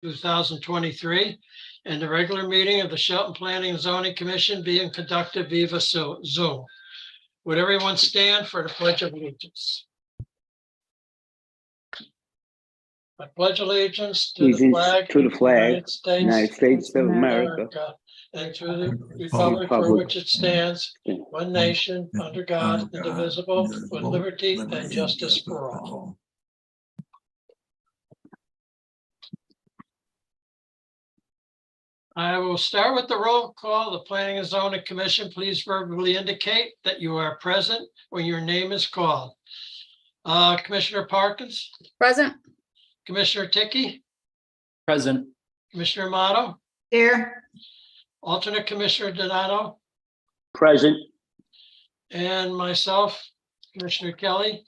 2023, and the regular meeting of the Shelton Planning and Zoning Commission being conducted via Zoom. Would everyone stand for the Pledge of Allegiance? I pledge allegiance to the flag of the United States of America, and to the republic for which it stands, one nation, under God, indivisible, with liberty and justice for all. I will start with the roll call. The Planning and Zoning Commission, please verbally indicate that you are present when your name is called. Commissioner Parkins? Present. Commissioner Ticky? Present. Commissioner Amato? Here. Alternate Commissioner Donato? Present. And myself, Commissioner Kelly.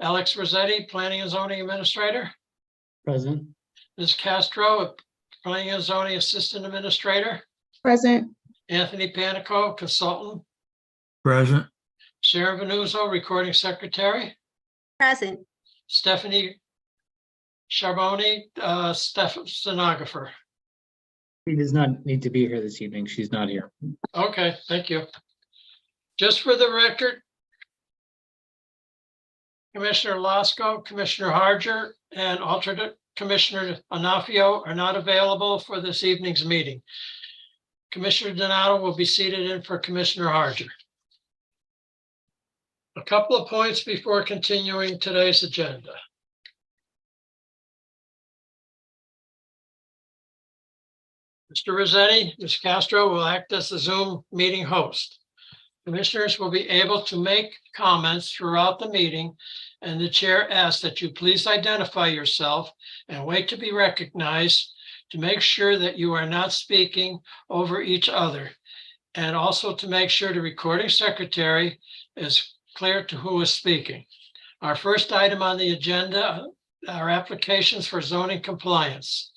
Alex Rossetti, Planning and Zoning Administrator. Present. Ms. Castro, Planning and Zoning Assistant Administrator. Present. Anthony Panico, Consultant. Present. Sharon Vanuzzo, Recording Secretary. Present. Stephanie Charboni, stenographer. She does not need to be here this evening. She's not here. Okay, thank you. Just for the record, Commissioner Lasco, Commissioner Harger, and alternate Commissioner Anafio are not available for this evening's meeting. Commissioner Donato will be seated in for Commissioner Harger. A couple of points before continuing today's agenda. Mr. Rossetti, Ms. Castro will act as the Zoom meeting host. Commissioners will be able to make comments throughout the meeting, and the chair asks that you please identify yourself and wait to be recognized to make sure that you are not speaking over each other, and also to make sure the recording secretary is clear to who is speaking. Our first item on the agenda are applications for zoning compliance.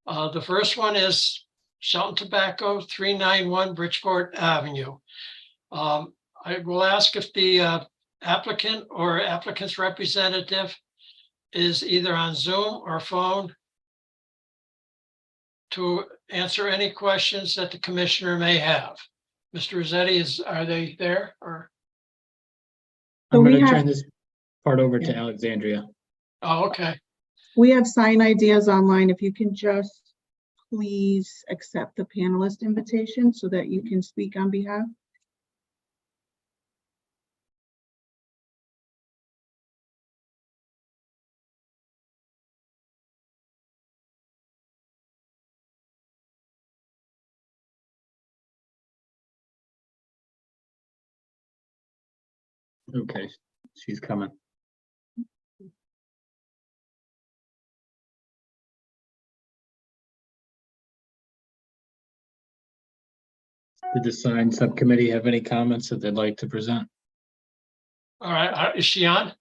The first one is Shelton Tobacco, 391 Bridgeport Avenue. I will ask if the applicant or applicant's representative is either on Zoom or phone to answer any questions that the commissioner may have. Mr. Rossetti, are they there or? I'm going to turn this part over to Alexandria. Oh, okay. We have sign ideas online. If you can just please accept the panelist invitation so that you can speak on behalf. Okay, she's coming. Did the sign subcommittee have any comments that they'd like to present? All right. Is she on?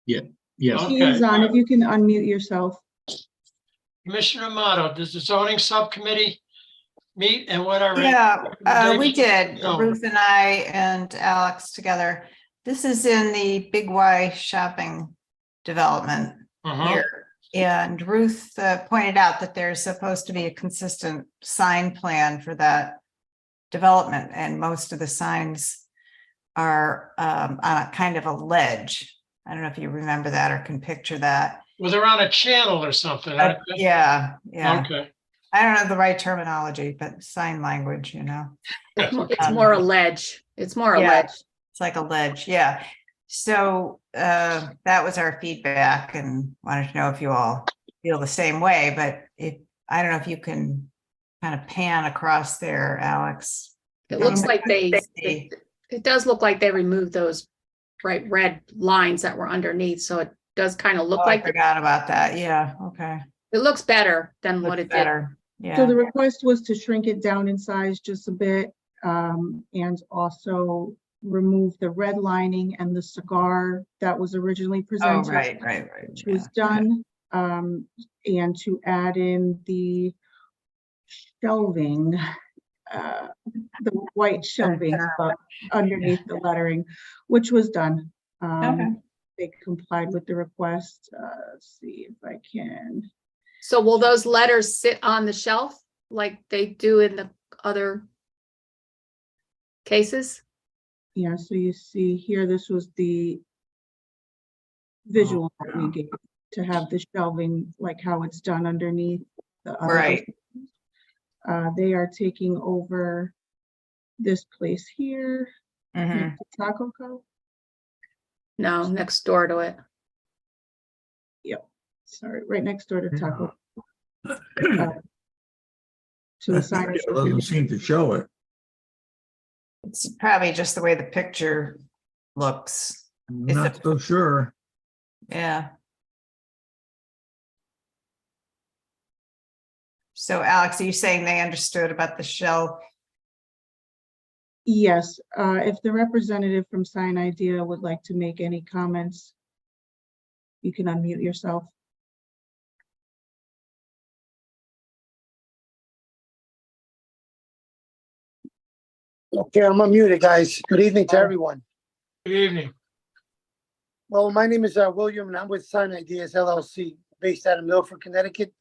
Yeah. Yes. Okay. She is on. If you can unmute yourself. Commissioner Amato, does the zoning subcommittee meet and what are? Yeah, we did. Oh. Ruth and I and Alex together. This is in the Big Y shopping development here. And Ruth pointed out that there's supposed to be a consistent sign plan for that development. And most of the signs are on a kind of a ledge. I don't know if you remember that or can picture that. Well, they're on a channel or something. Aren't they? Yeah. Okay. I don't know the right terminology, but sign language, you know. It's more a ledge. It's more a ledge. It's like a ledge. Yeah. So that was our feedback and wanted to know if you all feel the same way, but I don't know if you can kind of pan across there, Alex. It looks like it does look like they removed those bright red lines that were underneath. So it does kind of look like I forgot about that. Yeah. Okay. it looks better than what it did. Yeah. So the request was to shrink it down in size just a bit, and also remove the red lining and the cigar that was originally presented. Oh, right. Which was done, and to add in the shelving, the white shelving underneath the lettering, which was done. Okay. They complied with the request. Let's see if I can. So will those letters sit on the shelf like they do in the other cases? Yeah, so you see here, this was the visual that we yeah. gave to have the shelving, like how it's done underneath the other. Right. They are taking over this place here, Mhm. next to Taco Co. No, next door to it. Sorry, right next door to Taco. Yeah. To the signage. It doesn't seem to show it. It's probably just the way the picture looks. I'm Is not it- so sure. Yeah. So Alex, are you saying they understood about the shell? Yes, if the representative from Sign Idea would like to make any comments, you can unmute yourself. Okay, I'm unmuted, guys. Good evening to everyone. Good evening. Well, my name is William, and I'm with Sign Ideas LLC, based out of Milford, Connecticut,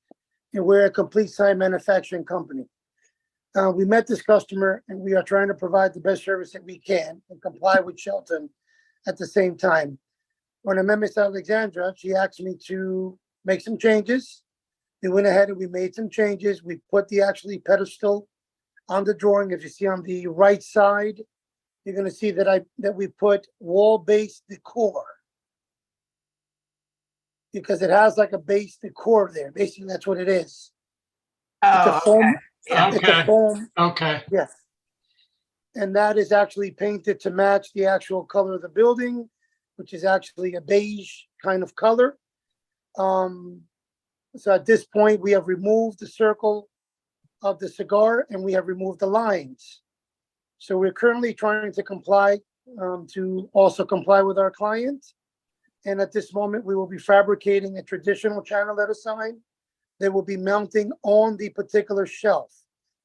and we're a complete sign manufacturing company. We met this customer, and we are trying to provide the best service that we can and comply with Shelton at the same time. When I met Miss Alexandra, she asked me to make some changes. We went ahead and we made some changes. We put the actually pedestal on the drawing. If you see on the right side, you're gonna see that we put wall-based decor. Because it has like a base decor there. Basically, that's what it is. It's a Oh, foam, okay. Yeah. it's a Okay. foam, Okay, yes. And that is actually painted to match the actual color of the building, which is actually a beige kind of color. So at this point, we have removed the circle of the cigar and we have removed the lines. So we're currently trying to comply, to also comply with our client. And at this moment, we will be fabricating a traditional channel letter sign that will be mounting on the particular shelf.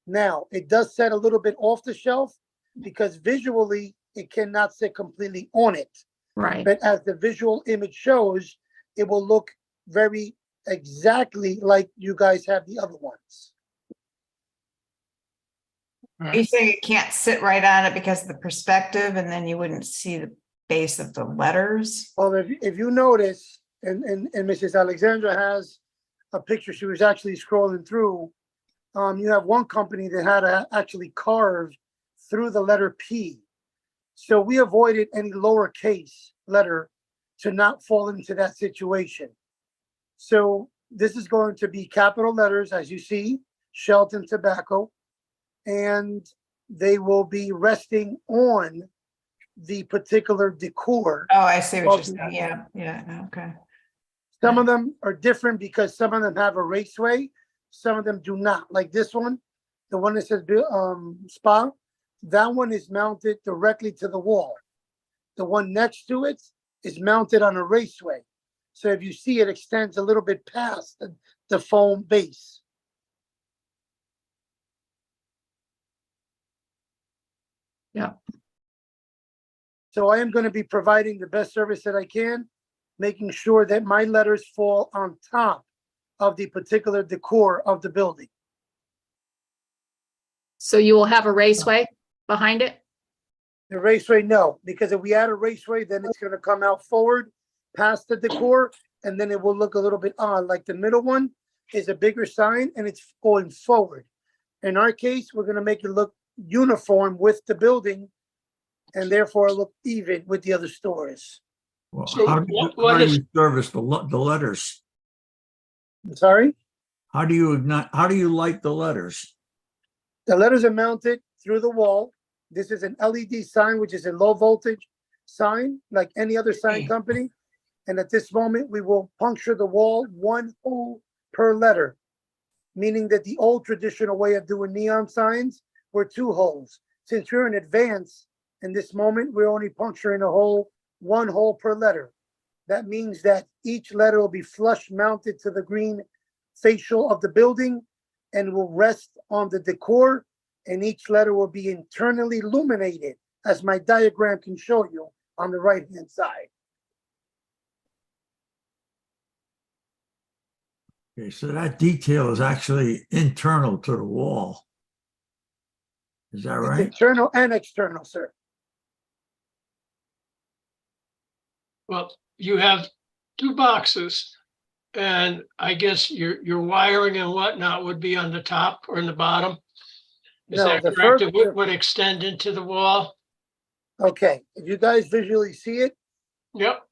Now, it does set a little bit off the shelf because visually it cannot sit completely on it. Right. But as the visual image shows, it will look very exactly like you guys have the other ones. Are you saying it can't sit right on it because of the perspective and then you wouldn't see the base of the letters? Well, if you notice, and Mrs. Alexandra has a picture she was actually scrolling through, you have one company that had to actually carve through the letter P. So we avoided any lowercase letter to not fall into that situation. So this is going to be capital letters, as you see, Shelton Tobacco, and they will be resting on the particular decor. Oh, I see what you're saying. Yeah, yeah, okay. Some of them are different because some of them have a raceway, some of them do not. Like this one, the one that says spa, that one is mounted directly to the wall. The one next to it is mounted on a raceway. So if you see, it extends a little bit past the foam base. Yeah. So I am going to be providing the best service that I can, making sure that my letters fall on top of the particular decor of the building. So you will have a raceway behind it? The raceway, no, because if we add a raceway, then it's going to come out forward past the decor, and then it will look a little bit odd. Like the middle one is a bigger sign and it's going forward. In our case, we're going to make it look uniform with the building and therefore look even with the other stores. Well, So how do you, what how do is- you service the letters? I'm sorry? How do you light the letters? The letters are mounted through the wall. This is an LED sign, which is a low voltage sign, like any other sign company. And at this moment, we will puncture the wall 1 hole per letter, meaning that the old traditional way of doing neon signs were 2 holes. Since we're in advance, in this moment, we're only puncturing a hole, 1 hole per letter. That means that each letter will be flush mounted to the green facial of the building and will rest on the decor, and each letter will be internally illuminated, as my diagram can show you on the right-hand side. Okay, so that detail is actually internal to the wall. Is that It's right? internal and external, sir. Well, you have two boxes. And I guess your wiring and whatnot would be on the top or in the bottom? Is No, that the correct? first- It would extend into the wall? Okay, if you guys visually see it, Yep,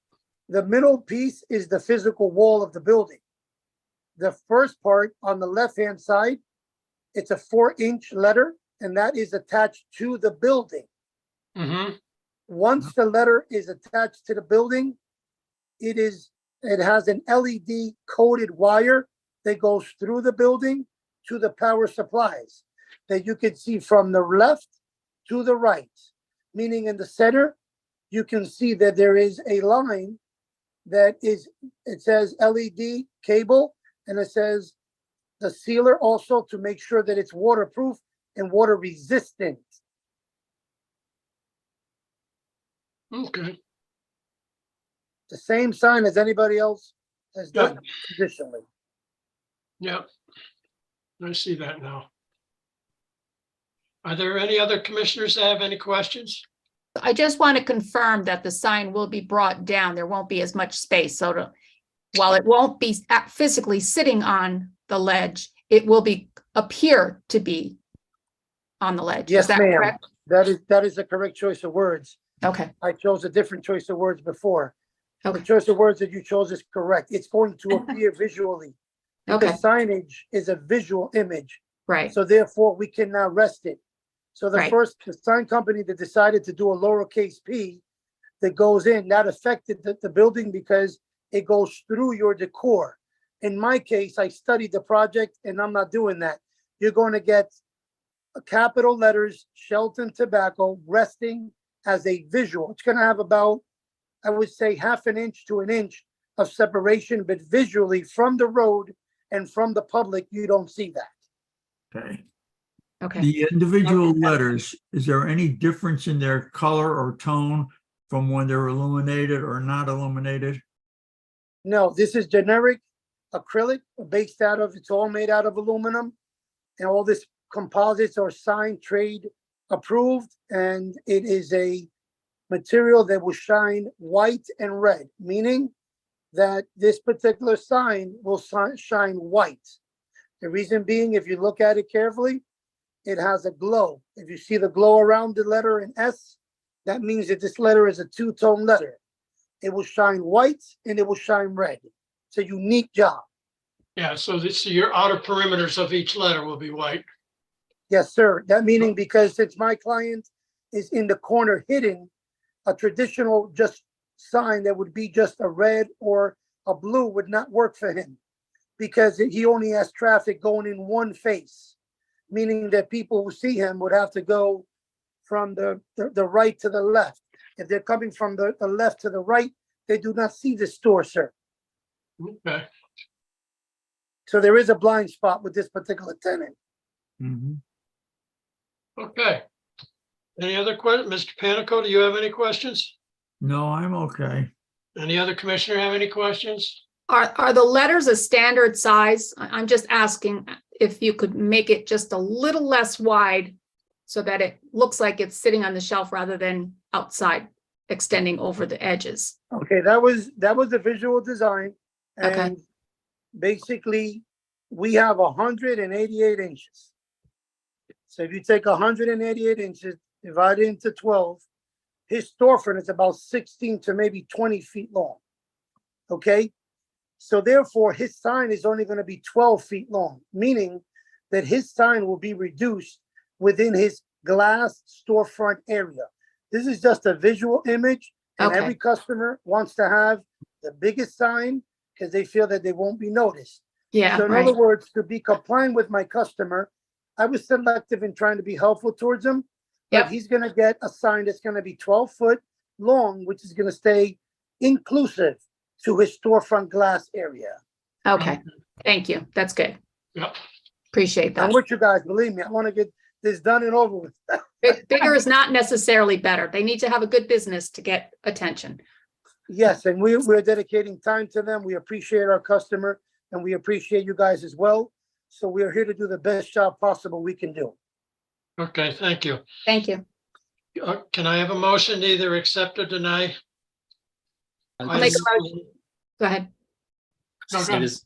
the middle piece is the physical wall of the building. The first part on the left-hand side, it's a 4-inch letter, and that is attached to the building. mm-hmm, Once the letter is attached to the building, it has an LED coated wire that goes through the building to the power supplies that you can see from the left to the right, meaning in the center, you can see that there is a line that is, it says LED cable, and it says the sealer also to make sure that it's waterproof and water resistant. okay, The same sign as anybody else has done traditionally. yep. I see that now. Are there any other commissioners that have any questions? I just want to confirm that the sign will be brought down. There won't be as much space. While it won't be physically sitting on the ledge, it will appear to be on the ledge. Is Yes, that ma'am. correct? That is the correct choice of words. Okay, I chose a different choice of words before. The okay, choice of words that you chose is correct. It's going to appear visually. okay, Because signage is a visual image, right, so therefore we can now rest it. So the Right. the sign company that decided to do a lowercase p that goes in, that affected the building because it goes through your decor. In my case, I studied the project and I'm not doing that. You're going to get capital letters, Shelton Tobacco, resting as a visual. It's going to have about, I would say, 1/2 inch to 1 inch of separation, but visually from the road and from the public, you don't see that. Okay. okay. The individual letters, is there any difference in their color or tone from when they're illuminated or not illuminated? No, this is generic acrylic based out of, it's all made out of aluminum. And all this composites are signed, trade approved, and it is a material that will shine white and red, meaning that this particular sign will shine white. The reason being, if you look at it carefully, it has a glow. If you see the glow around the letter in S, that means that this letter is a two-tone letter. It will shine white and it will shine red. It's a unique job. Yeah, so your outer perimeters of each letter will be white. Yes, sir. That meaning because since my client is in the corner hidden, a traditional just sign that would be just a red or a blue would not work for him because he only has traffic going in one face, meaning that people who see him would have to go from the right to the left. If they're coming from the left to the right, they do not see the store, sir. Okay, So there is a blind spot with this particular tenant. Mhm. okay. Any other questions? Mr. Panico, do you have any questions? No, I'm okay. Any other commissioner have any questions? Are the letters a standard size? I'm just asking if you could make it just a little less wide so that it looks like it's sitting on the shelf rather than outside, extending over the edges. Okay, that was the visual design. Okay. And basically, we have 188 inches. So if you take 188 inches, divide it into 12, his storefront is about 16 to maybe 20 feet long. Okay? So therefore, his sign is only going to be 12 feet long, meaning that his sign will be reduced within his glass storefront area. This is just a visual image, and Okay. every customer wants to have the biggest sign because they feel that they won't be noticed. Yeah, So in right. other words, to be compliant with my customer, I was selective in trying to be helpful towards him. But Yep. he's gonna get a sign that's gonna be 12-foot long, which is gonna stay inclusive to his storefront glass area. Okay, thank you. That's good. Yep. Appreciate that. I'm with you guys, believe me, I wanna get this done and over with. Bigger is not necessarily better. They need to have a good business to get attention. Yes, and we're dedicating time to them. We appreciate our customer. and we appreciate you guys as well. So we are here to do the best job possible we can do. Okay, thank you. Thank you. Can I have a motion to either accept or deny? I'll make a motion. Go ahead. No, go Say ahead. this-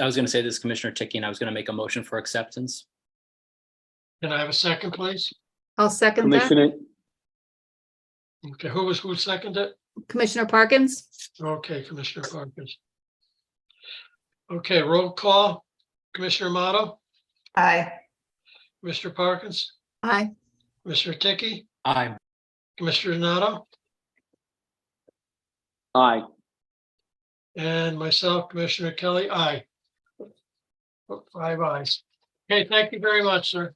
I was going to say this, Commissioner Ticky, and I was going to make a motion for acceptance. Can I have a second, please? I'll second that. Okay, who seconded it? Commissioner Parkins? Okay, Commissioner Parkins. Okay, roll call. Commissioner Amato, Aye. Mr. Parkins, Aye. Mr. Tiki, Aye. Commissioner Donato, Aye. and myself, Commissioner Kelly, aye. 5 ayes. Okay, thank you very much, sir.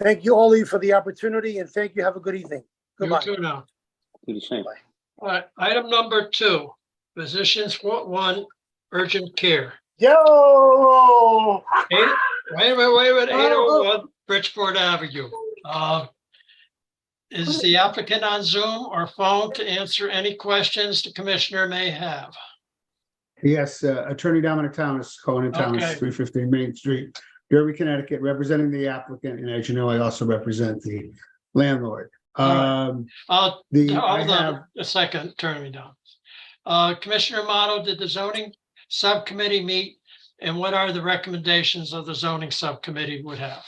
Thank you, Ollie, for the opportunity, and thank you. Have a good evening. You Goodbye. too now. Do the same. All right, item number 2, physicians 1, urgent care. Yo! Wait a minute, 801 Bridgeport Avenue. Is the applicant on Zoom or phone to answer any questions the commissioner may have? Yes, Attorney Dominic Thomas, Cohen Thomas, Okay. 315 Main Street, Derby, Connecticut, representing the applicant. And as you know, I also represent the landlord. All I Hold have, on a second, turn me down. Commissioner Amato, did the zoning subcommittee meet? And what are the recommendations of the zoning subcommittee would have?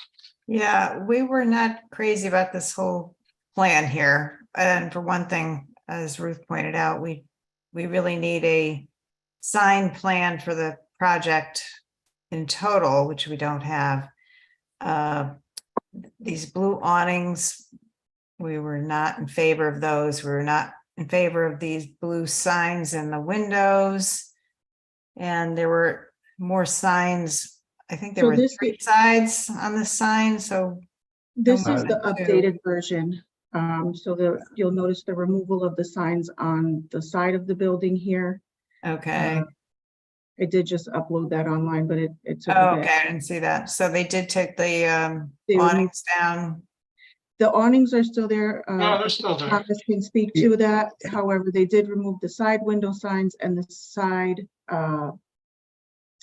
Yeah, we were not crazy about this whole plan here. And for one thing, as Ruth pointed out, we really need a sign plan for the project in total, which we don't have. These blue awnings, we were not in favor of those. We were not in favor of these blue signs in the windows. And there were more signs. I think there So were this 3 sides on the sign, so. This is Uh, the updated version. You'll notice the removal of the signs on the side of the building here. Okay. I did just upload that online, but it took a Oh, bit. okay, I didn't see that. So they did take the They removed- awnings down. The awnings are still there. No, they're still there. Thomas can speak to that. However, they did remove the side window signs and the side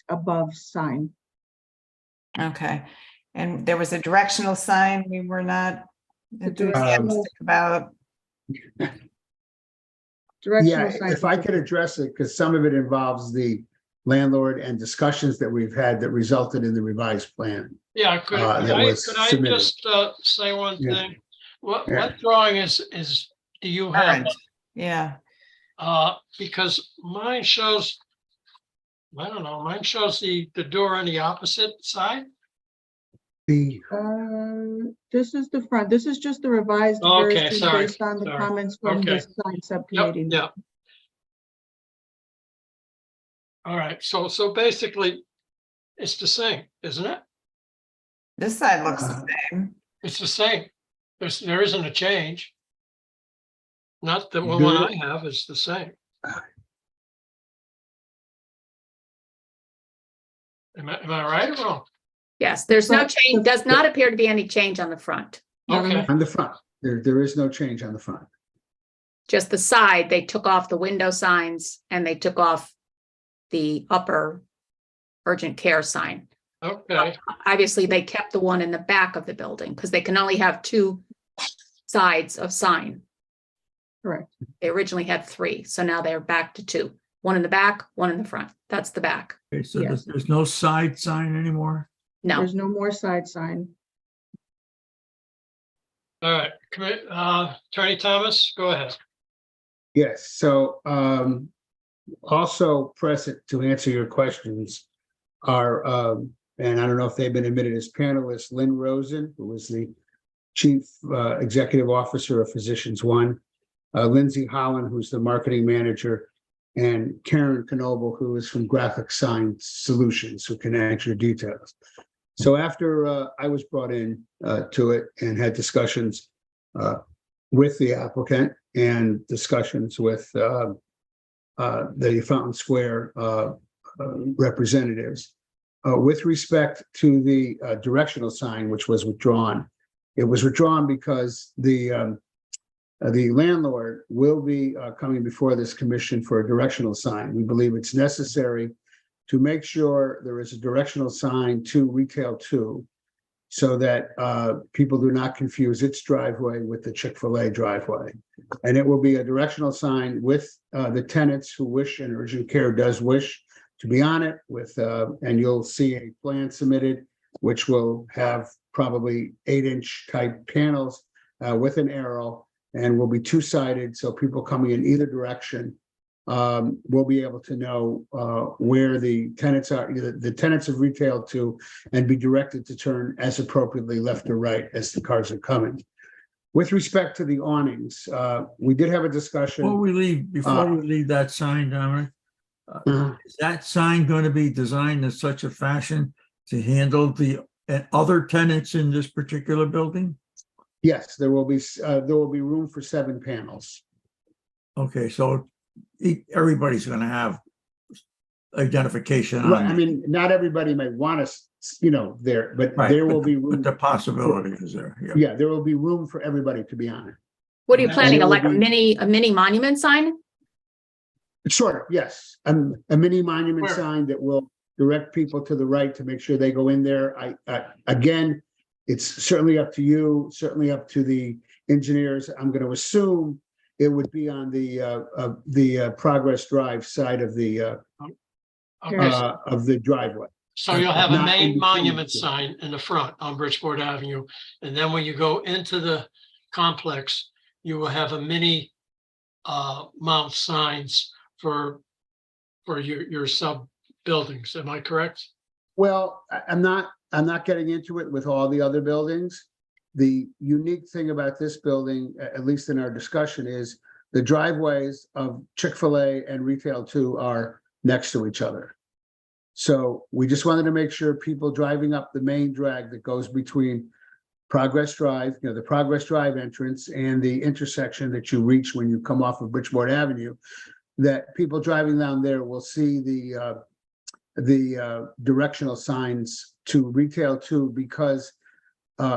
above sign. Okay. And there was a directional sign we were not enthusiastic about. Directional yeah, signs. if I could address it, because some of it involves the landlord and discussions that we've had that resulted in the revised plan. Yeah, could I submitted. just say one Yeah. thing? What Yeah. drawing do you have? Current. Yeah, Because mine shows, I don't know, mine shows the door on the opposite side. This is the front. This is just the revised Okay, version sorry, based on the sorry. comments from the Okay. sign Yep, subcommittee. yep. All right, so basically, it's the same, isn't it? this side looks the same. It's the same. There isn't a change. Not the one I have is the same. Am I right or wrong? Yes, there's no But change, does not appear to be any change on the front. Okay, On the front, there is no change on the front. Just the side, they took off the window signs and they took off the upper urgent care sign. okay, Obviously, they kept the one in the back of the building because they can only have 2 sides of sign. Correct. They originally had 3, so now they're back to 2. One in the back, one in the front. That's the back. Okay, so Yes. there's no side sign anymore? No, There's no more side sign. all right. Attorney Thomas, go ahead. Yes, so also present to answer your questions are, and I don't know if they've been admitted as panelists, Lynn Rosen, who was the Chief Executive Officer of Physicians One, Lindsay Holland, who's the Marketing Manager, and Karen Knoble, who is from Graphic Sign Solutions, who can answer details. So after I was brought in to it and had discussions with the applicant and discussions with the Fountain Square representatives, with respect to the directional sign, which was withdrawn, it was withdrawn because the landlord will be coming before this commission for a directional sign. We believe it's necessary to make sure there is a directional sign to Retail 2 so that people do not confuse its driveway with the Chick-fil-A driveway. And it will be a directional sign with the tenants who wish, and urgent care does wish to be on it with, and you'll see a plan submitted, which will have probably 8-inch type panels with an arrow, and will be two-sided, so people coming in either direction will be able to know where the tenants are, the tenants of Retail 2, and be directed to turn as appropriately left or right as the cars are coming. With respect to the awnings, we did have a discussion. Before we leave that sign, Dominic, is that sign going to be designed in such a fashion to handle the other tenants in this particular building? Yes, there will be room for 7 panels. Okay, so everybody's going to have identification Right, I on it, mean, not everybody may want us, there, but Right, there will but be but room. the possibility is there. Yeah. Yeah, there will be room for everybody to be on it. What are you And planning? it will Like a be- mini monument sign? Sure, yes, a mini monument Where? sign that will direct people to the right to make sure they go in there. Again, it's certainly up to you, certainly up to the engineers. I'm going to assume it would be on the Progress Drive side of the driveway. So you'll have a Not in main between monument the two. sign in the front on Bridgeport Avenue. And then when you go into the complex, you will have a mini mount signs for your sub buildings. Am I correct? Well, I'm not getting into it with all the other buildings. The unique thing about this building, at least in our discussion, is the driveways of Chick-fil-A and Retail 2 are next to each other. So we just wanted to make sure people driving up the main drag that goes between Progress Drive, the Progress Drive entrance and the intersection that you reach when you come off of Bridgeport Avenue, that people driving down there will see the directional signs to Retail 2, because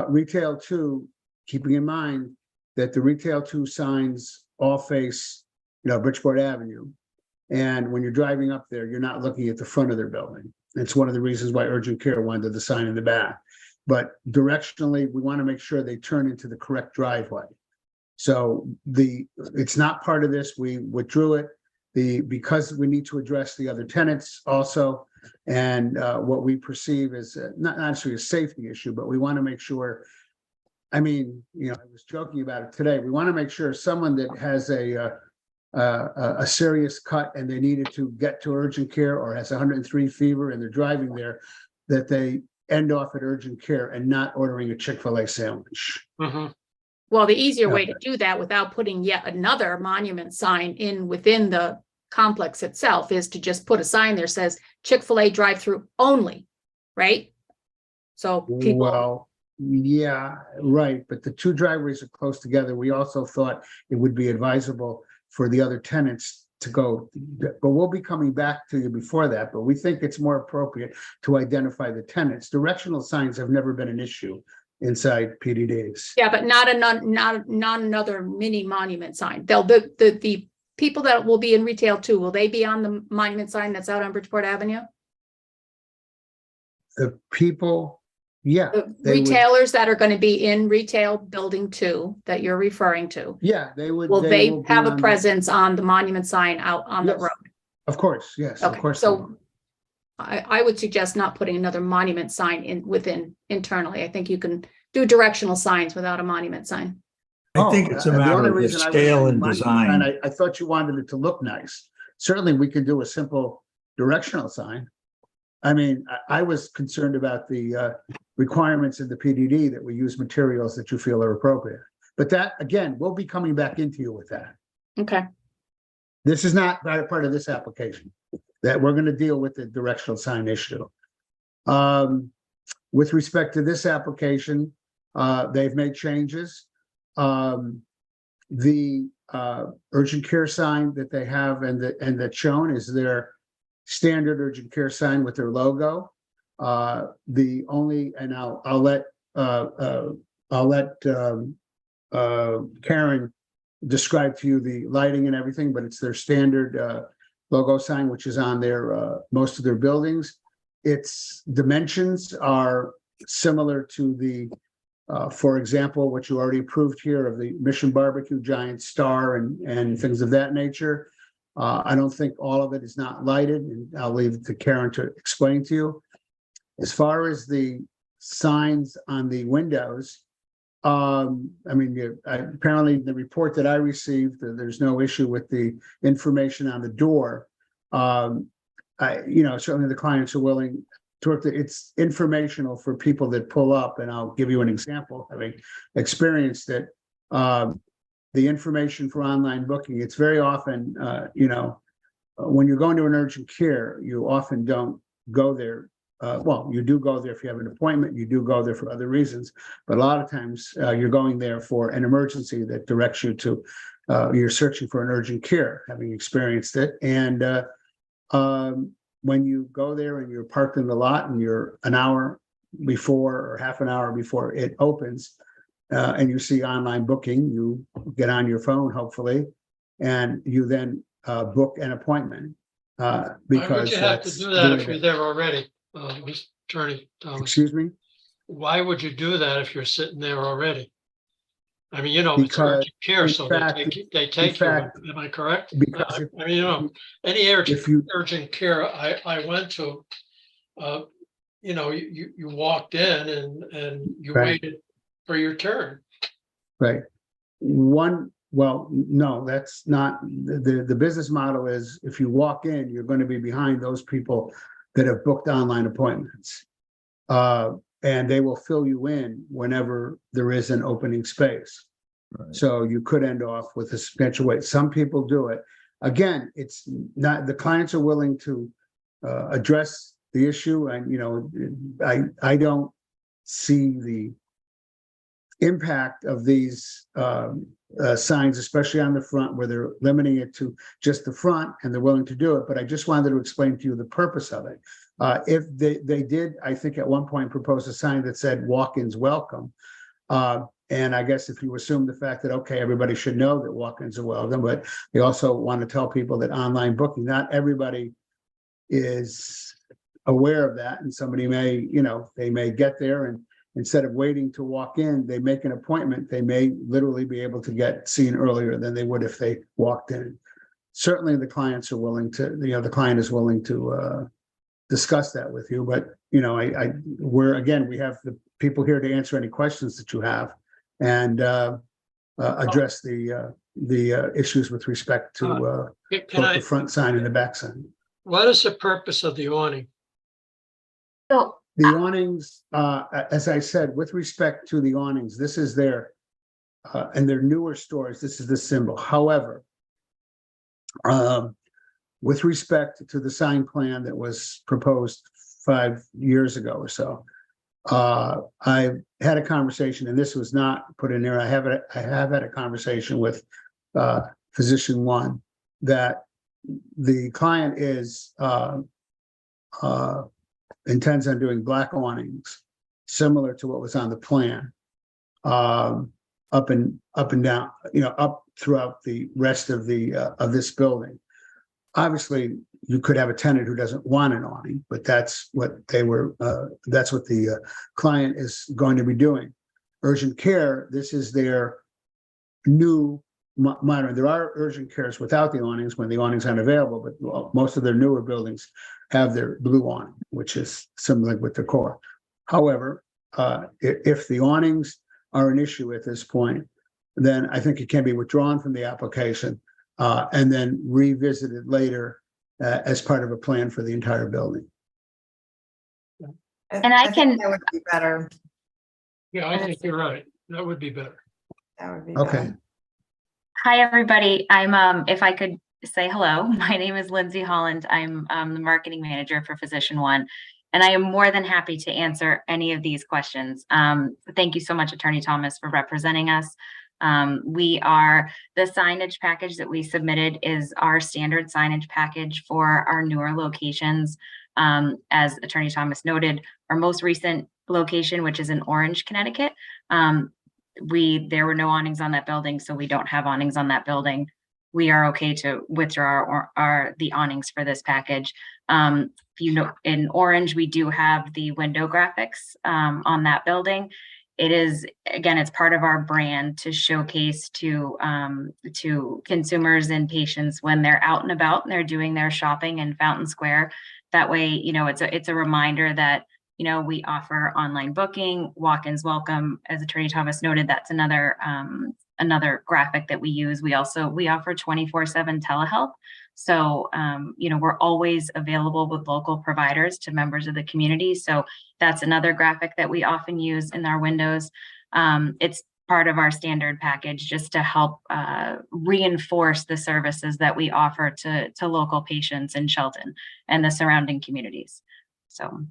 Retail 2, keeping in mind that the Retail 2 signs all face, Bridgeport Avenue. And when you're driving up there, you're not looking at the front of their building. It's one of the reasons why urgent care wanted the sign in the back. But directionally, we want to make sure they turn into the correct driveway. So it's not part of this. We withdrew it because we need to address the other tenants also. And what we perceive as not necessarily a safety issue, but we want to make sure. I mean, I was joking about it today. We want to make sure someone that has a serious cut and they needed to get to urgent care, or has 103 fever and they're driving there, that they end off at urgent care and not ordering a Chick-fil-A sandwich. Mhm. Well, the easier way to do that without putting yet another monument sign within the complex itself is to just put a sign there says Chick-fil-A drive-through only, right? So people, Well, yeah, right. But the two driveways are close together. We also thought it would be advisable for the other tenants to go, but we'll be coming back to you before that. But we think it's more appropriate to identify the tenants. Directional signs have never been an issue inside PDDs. yeah, but not another mini monument sign. The people that will be in Retail 2, will they be on the monument sign that's out on Bridgeport Avenue? The people, yeah. The they would- retailers that are going to be in Retail Building 2 that you're referring to, Yeah, they would. will they will be have a on the- presence on the monument sign out on the Yes. road? Of course, yes, of Okay, course. they so will. I would suggest not putting another monument sign within internally. I think you can do directional signs without a monument sign. I think it's a the matter only of the reason I was scale saying and monument design. sign, I thought you wanted it to look nice. Certainly, we can do a simple directional sign. I mean, I was concerned about the requirements in the PDD that we use materials that you feel are appropriate. But that, again, we'll be coming back into you with that. Okay, This is not part of this application, that we're going to deal with the directional sign issue. With respect to this application, they've made changes. The urgent care sign that they have and that's shown is their standard urgent care sign with their logo. The only, and I'll let Karen describe to you the lighting and everything, but it's their standard logo sign, which is on their, most of their buildings. Its dimensions are similar to the, for example, what you already approved here of the Mission Barbecue giant star and things of that nature. I don't think all of it is not lighted, and I'll leave it to Karen to explain to you. As far as the signs on the windows, I mean, apparently the report that I received, there's no issue with the information on the door. Certainly the clients are willing to work. It's informational for people that pull up, and I'll give you an example, having experienced it. The information for online booking, it's very often, when you're going to an urgent care, you often don't go there. Well, you do go there if you have an appointment, you do go there for other reasons, but a lot of times you're going there for an emergency that directs you to, you're searching for an urgent care, having experienced it. And when you go there and you're parked in the lot and you're an hour before or half an hour before it opens, and you see online booking, you get on your phone, hopefully, and you then book an appointment. Why would Because you have to that's do that the if way you're that- there already? Mr. Attorney Thomas, Excuse me? why would you do that if you're sitting there already? I mean, it's Because, urgent care, in so fact- they take you, fact, am I correct? because I mean, any if you, urgent care I went to, you walked in and you Right. waited for your turn. right, well, no, that's not, the business model is if you walk in, you're going to be behind those people that have booked online appointments. And they will fill you in whenever there is an opening space. Right. So you could end off with a substantial wait. Some people do it. Again, it's not, the clients are willing to address the issue, and, I don't see the impact of these signs, especially on the front, where they're limiting it to just the front and they're willing to do it. But I just wanted to explain to you the purpose of it. If they did, I think at one point propose a sign that said walk-ins welcome. And I guess if you assume the fact that, okay, everybody should know that walk-ins are welcome, but they also want to tell people that online booking, not everybody is aware of that. And somebody may, they may get there, and instead of waiting to walk in, they make an appointment. They may literally be able to get seen earlier than they would if they walked in. Certainly the clients are willing to, the client is willing to discuss that with you, but we have the people here to answer any questions that you have and address the issues with respect to Can both the front sign and the back sign. what is the purpose of the awning? So The awnings, as I said, with respect to the awnings, this is their, and their newer stores, this is the symbol. However, with respect to the sign plan that was proposed 5 years ago or so, I had a conversation, and this was not put in there. I have had a conversation with Physician One that the client intends on doing black awnings, similar to what was on the plan, up and down, up throughout the rest of this building. Obviously, you could have a tenant who doesn't want an awning, but that's what that's what the client is going to be doing. Urgent care, this is their new modern. There are urgent cares without the awnings when the awnings aren't available, but most of their newer buildings have their blue awning, which is similar with the core. However, if the awnings are an issue at this point, then I think it can be withdrawn from the application and then revisited later as part of a plan for the entire building. And I think can- That would be better. Yeah, I think you're right. That would be better. That would be Okay. better. Hi, everybody. I'm, if I could say hello, my name is Lindsay Holland. I'm the marketing manager for Physician One, and I am more than happy to answer any of these questions. Thank you so much, Attorney Thomas, for representing us. The signage package that we submitted is our standard signage package for our newer locations. As Attorney Thomas noted, our most recent location, which is in Orange, Connecticut, there were no awnings on that building, so we don't have awnings on that building. we are okay to withdraw the awnings for this package. You know, in orange, we do have the window graphics on that building. It is, again, it's part of our brand to showcase to consumers and patients when they're out and about and they're doing their shopping in Fountain Square. That way, you know, it's a reminder that, you know, we offer online booking, walk-ins welcome. As Attorney Thomas noted, that's another graphic that we use. We offer 24/7 telehealth. So, you know, we're always available with local providers to members of the community. So that's another graphic that we often use in our windows. It's part of our standard package just to help reinforce the services that we offer to local patients in Shelton and the surrounding communities. So,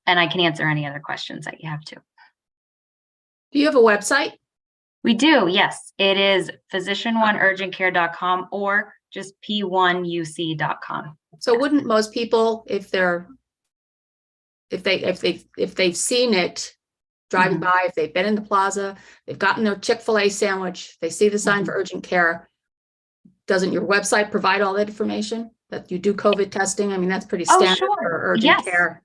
and I can answer any other questions that you have too. Do you have a website? We do, yes. It is physician1urgentcare.com or just p1uc.com. So wouldn't most people, if they've seen it driving by, if they've been in the plaza, they've gotten their Chick-fil-A sandwich, they see the sign for urgent care, doesn't your website provide all that information that you do COVID testing? I mean, that's pretty standard for urgent care.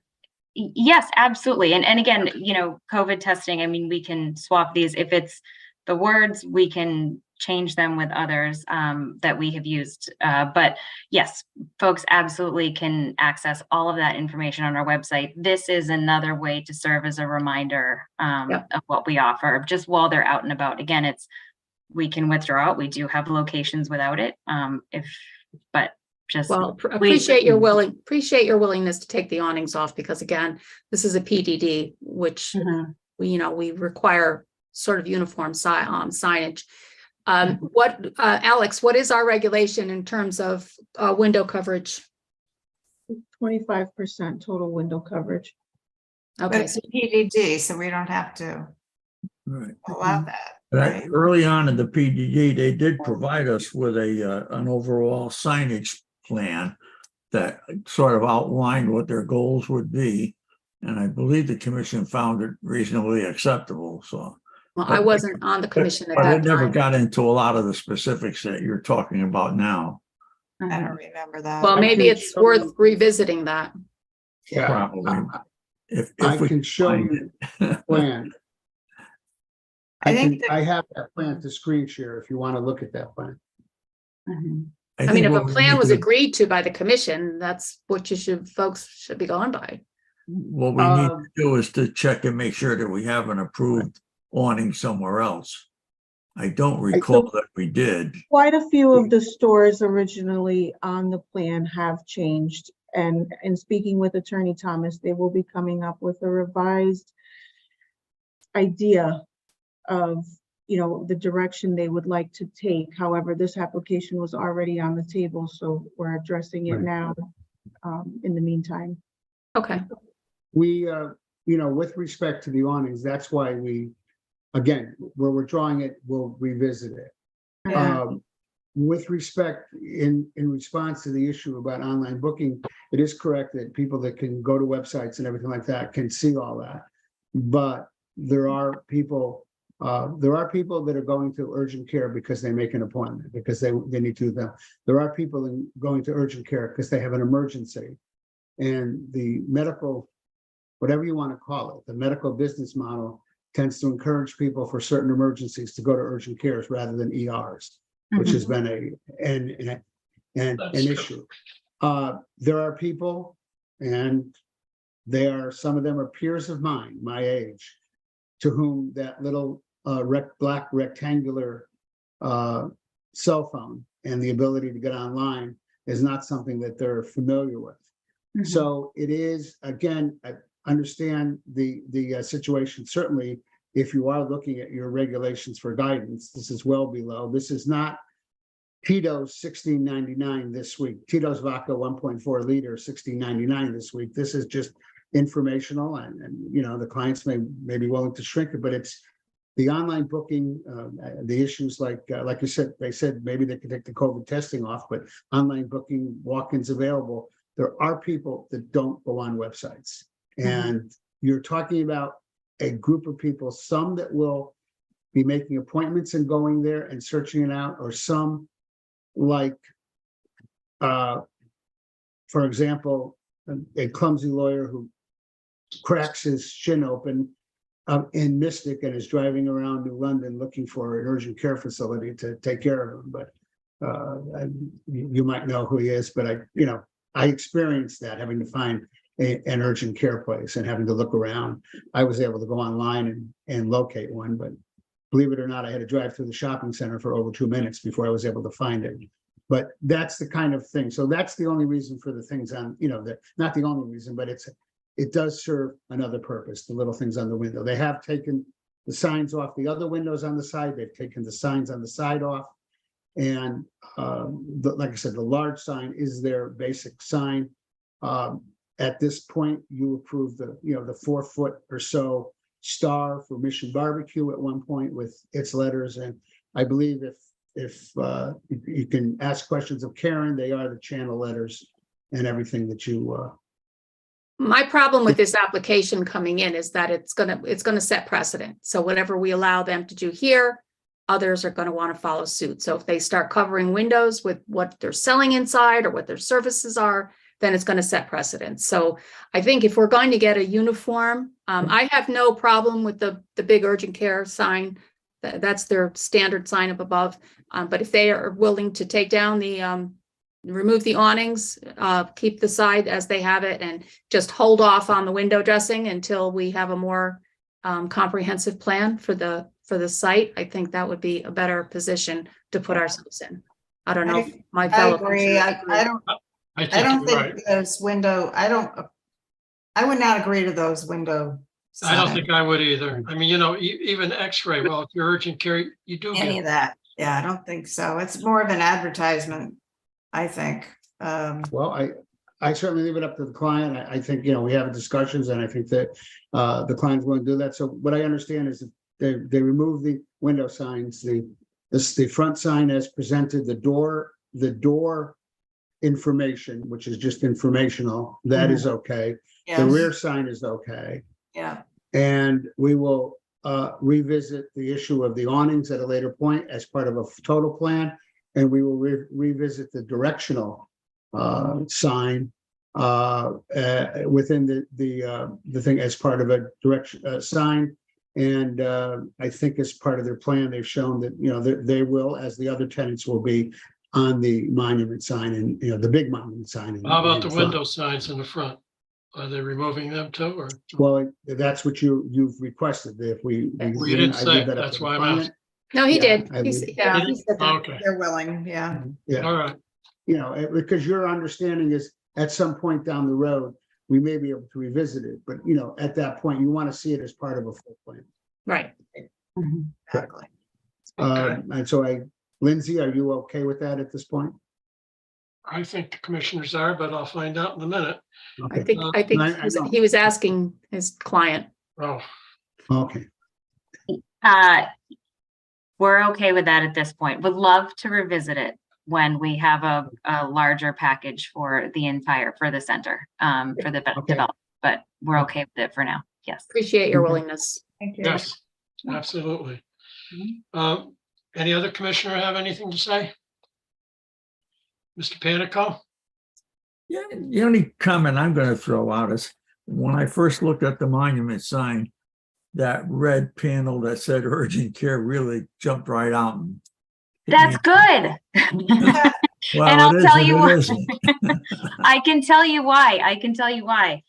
Yes, absolutely. And again, you know, COVID testing, I mean, we can swap these. If it's the words, we can change them with others that we have used. But yes, folks absolutely can access all of that information on our website. This is another way to serve as a reminder of what we offer just while they're out and about. Again, we can withdraw it. We do have locations without it. Appreciate your willingness to take the awnings off, because again, this is a PDD, which we require sort of uniform signage. Alex, what is our regulation in terms of window coverage? 25% total window coverage. But Okay, it's a PDD, so we don't have to allow that. Right? Early on in the PDD, they did provide us with an overall signage plan that sort of outlined what their goals would be. And I believe the commission found it reasonably acceptable, so. well, I wasn't on the commission at But that it never time. got into a lot of the specifics that you're talking about now. I don't remember that. Well, maybe it's worth revisiting that. Yeah, Probably. If I we can show find you it. the plan. I think I have that plan to screen share if you want to look at that plan. I mean, if a what we plan need was to- agreed to by the commission, that's what folks should be going by. What we need to do is to check and make sure that we have an approved awning somewhere else. I don't recall that we did. Quite a few of the stores originally on the plan have changed. And in speaking with Attorney Thomas, they will be coming up with a revised idea of, the direction they would like to take. However, this application was already on the table, so we're addressing it now in the meantime. Okay. We, with respect to the awnings, that's why again, where we're drawing it, we'll revisit it. Yeah. With respect, in response to the issue about online booking, it is correct that people that can go to websites and everything like that can see all that. But there are people that are going to urgent care because they make an appointment, because they need to do them. There are people going to urgent care because they have an emergency. And the medical, whatever you want to call it, the medical business model tends to encourage people for certain emergencies to go to urgent cares rather than ERs, which has been an issue. There are people, and some of them are peers of mine, my age, to whom that little black rectangular cell phone and the ability to get online is not something that they're familiar with. So it is, again, I understand the situation. Certainly, if you are looking at your regulations for guidance, this is well below. This is not Tito's $16.99 this week. Tito's vodka 1.4 liter $16.99 this week. This is just informational, and the clients may be willing to shrink it, but it's the online booking, the issues like you said, they said maybe they could take the COVID testing off, but online booking, walk-ins available. There are people that don't go on websites, and you're talking about a group of people, some that will be making appointments and going there and searching it out, or some like, for example, a clumsy lawyer who cracks his shin open in Mystic and is driving around New London looking for an urgent care facility to take care of him. But you might know who he is, but I experienced that, having to find an urgent care place and having to look around. I was able to go online and locate one, but believe it or not, I had to drive through the shopping center for over 2 minutes before I was able to find it. But that's the kind of thing. So that's the only reason for the things on, not the only reason, but it does serve another purpose, the little things on the window. They have taken the signs off the other windows on the side. They've taken the signs on the side off. And like I said, the large sign is their basic sign. At this point, you approve the 4 foot or so star for Mission Barbecue at one point with its letters. And I believe if you can ask questions of Karen, they are the channel letters and everything that you. My problem with this application coming in is that it's gonna set precedent. So whatever we allow them to do here, others are gonna want to follow suit. So if they start covering windows with what they're selling inside or what their services are, then it's gonna set precedent. So I think if we're going to get a uniform, I have no problem with the big urgent care sign. That's their standard sign up above. But if they are willing to take down remove the awnings, keep the side as they have it, and just hold off on the window dressing until we have a more comprehensive plan for the site, I think that would be a better position to put ourselves in. I don't know if my I fellow. agree. I don't I think think you're right. those I would not agree to those window. I don't signs. think I would either. I mean, even X-ray, well, if you're urgent care, you do Any get, of that. Yeah, I don't think so. It's more of an advertisement, I think. Well, I certainly leave it up to the client. I think, we have discussions and I think that the client's going to do that. So what I understand is that they remove the window signs, the front sign as presented, the door information, which is just informational, that is okay. The Yes. rear sign is okay. Yeah. And we will revisit the issue of the awnings at a later point as part of a total plan. And we will revisit the directional sign within the thing as part of a direction sign. And I think as part of their plan, they've shown that, they will, as the other tenants will be, on the monument sign and, the big monument sign. how about the in front. window signs in the front? Are they removing them too, or? Well, that's what you've requested. If we. We didn't I say, leave that up that's to the why I'm client. asking. No, he Yeah, did. I He would- yeah, he said that. Okay, They're willing. Yeah. Yeah. all right. Because your understanding is at some point down the road, we may be able to revisit it, but at that point, you want to see it as part of a full plan. Right. Exactly. And so Lindsay, are you okay with that at this point? I think the commissioners are, but I'll find out in a minute. I think I don't- he was asking his client. Oh, Okay. We're okay with that at this point. Would love to revisit it when we have a larger package for the center, for the Okay. development, but we're okay with it for now. Yes. Appreciate your Okay. willingness. Thank you. yes, absolutely. Any other commissioner have anything to say? Mr. Panico? Yeah, the only comment I'm going to throw out is when I first looked at the monument sign, that red panel that said urgent care really jumped right out. And hit That's me. good. Well, and I'll it is tell and you it why. isn't. I can tell you why.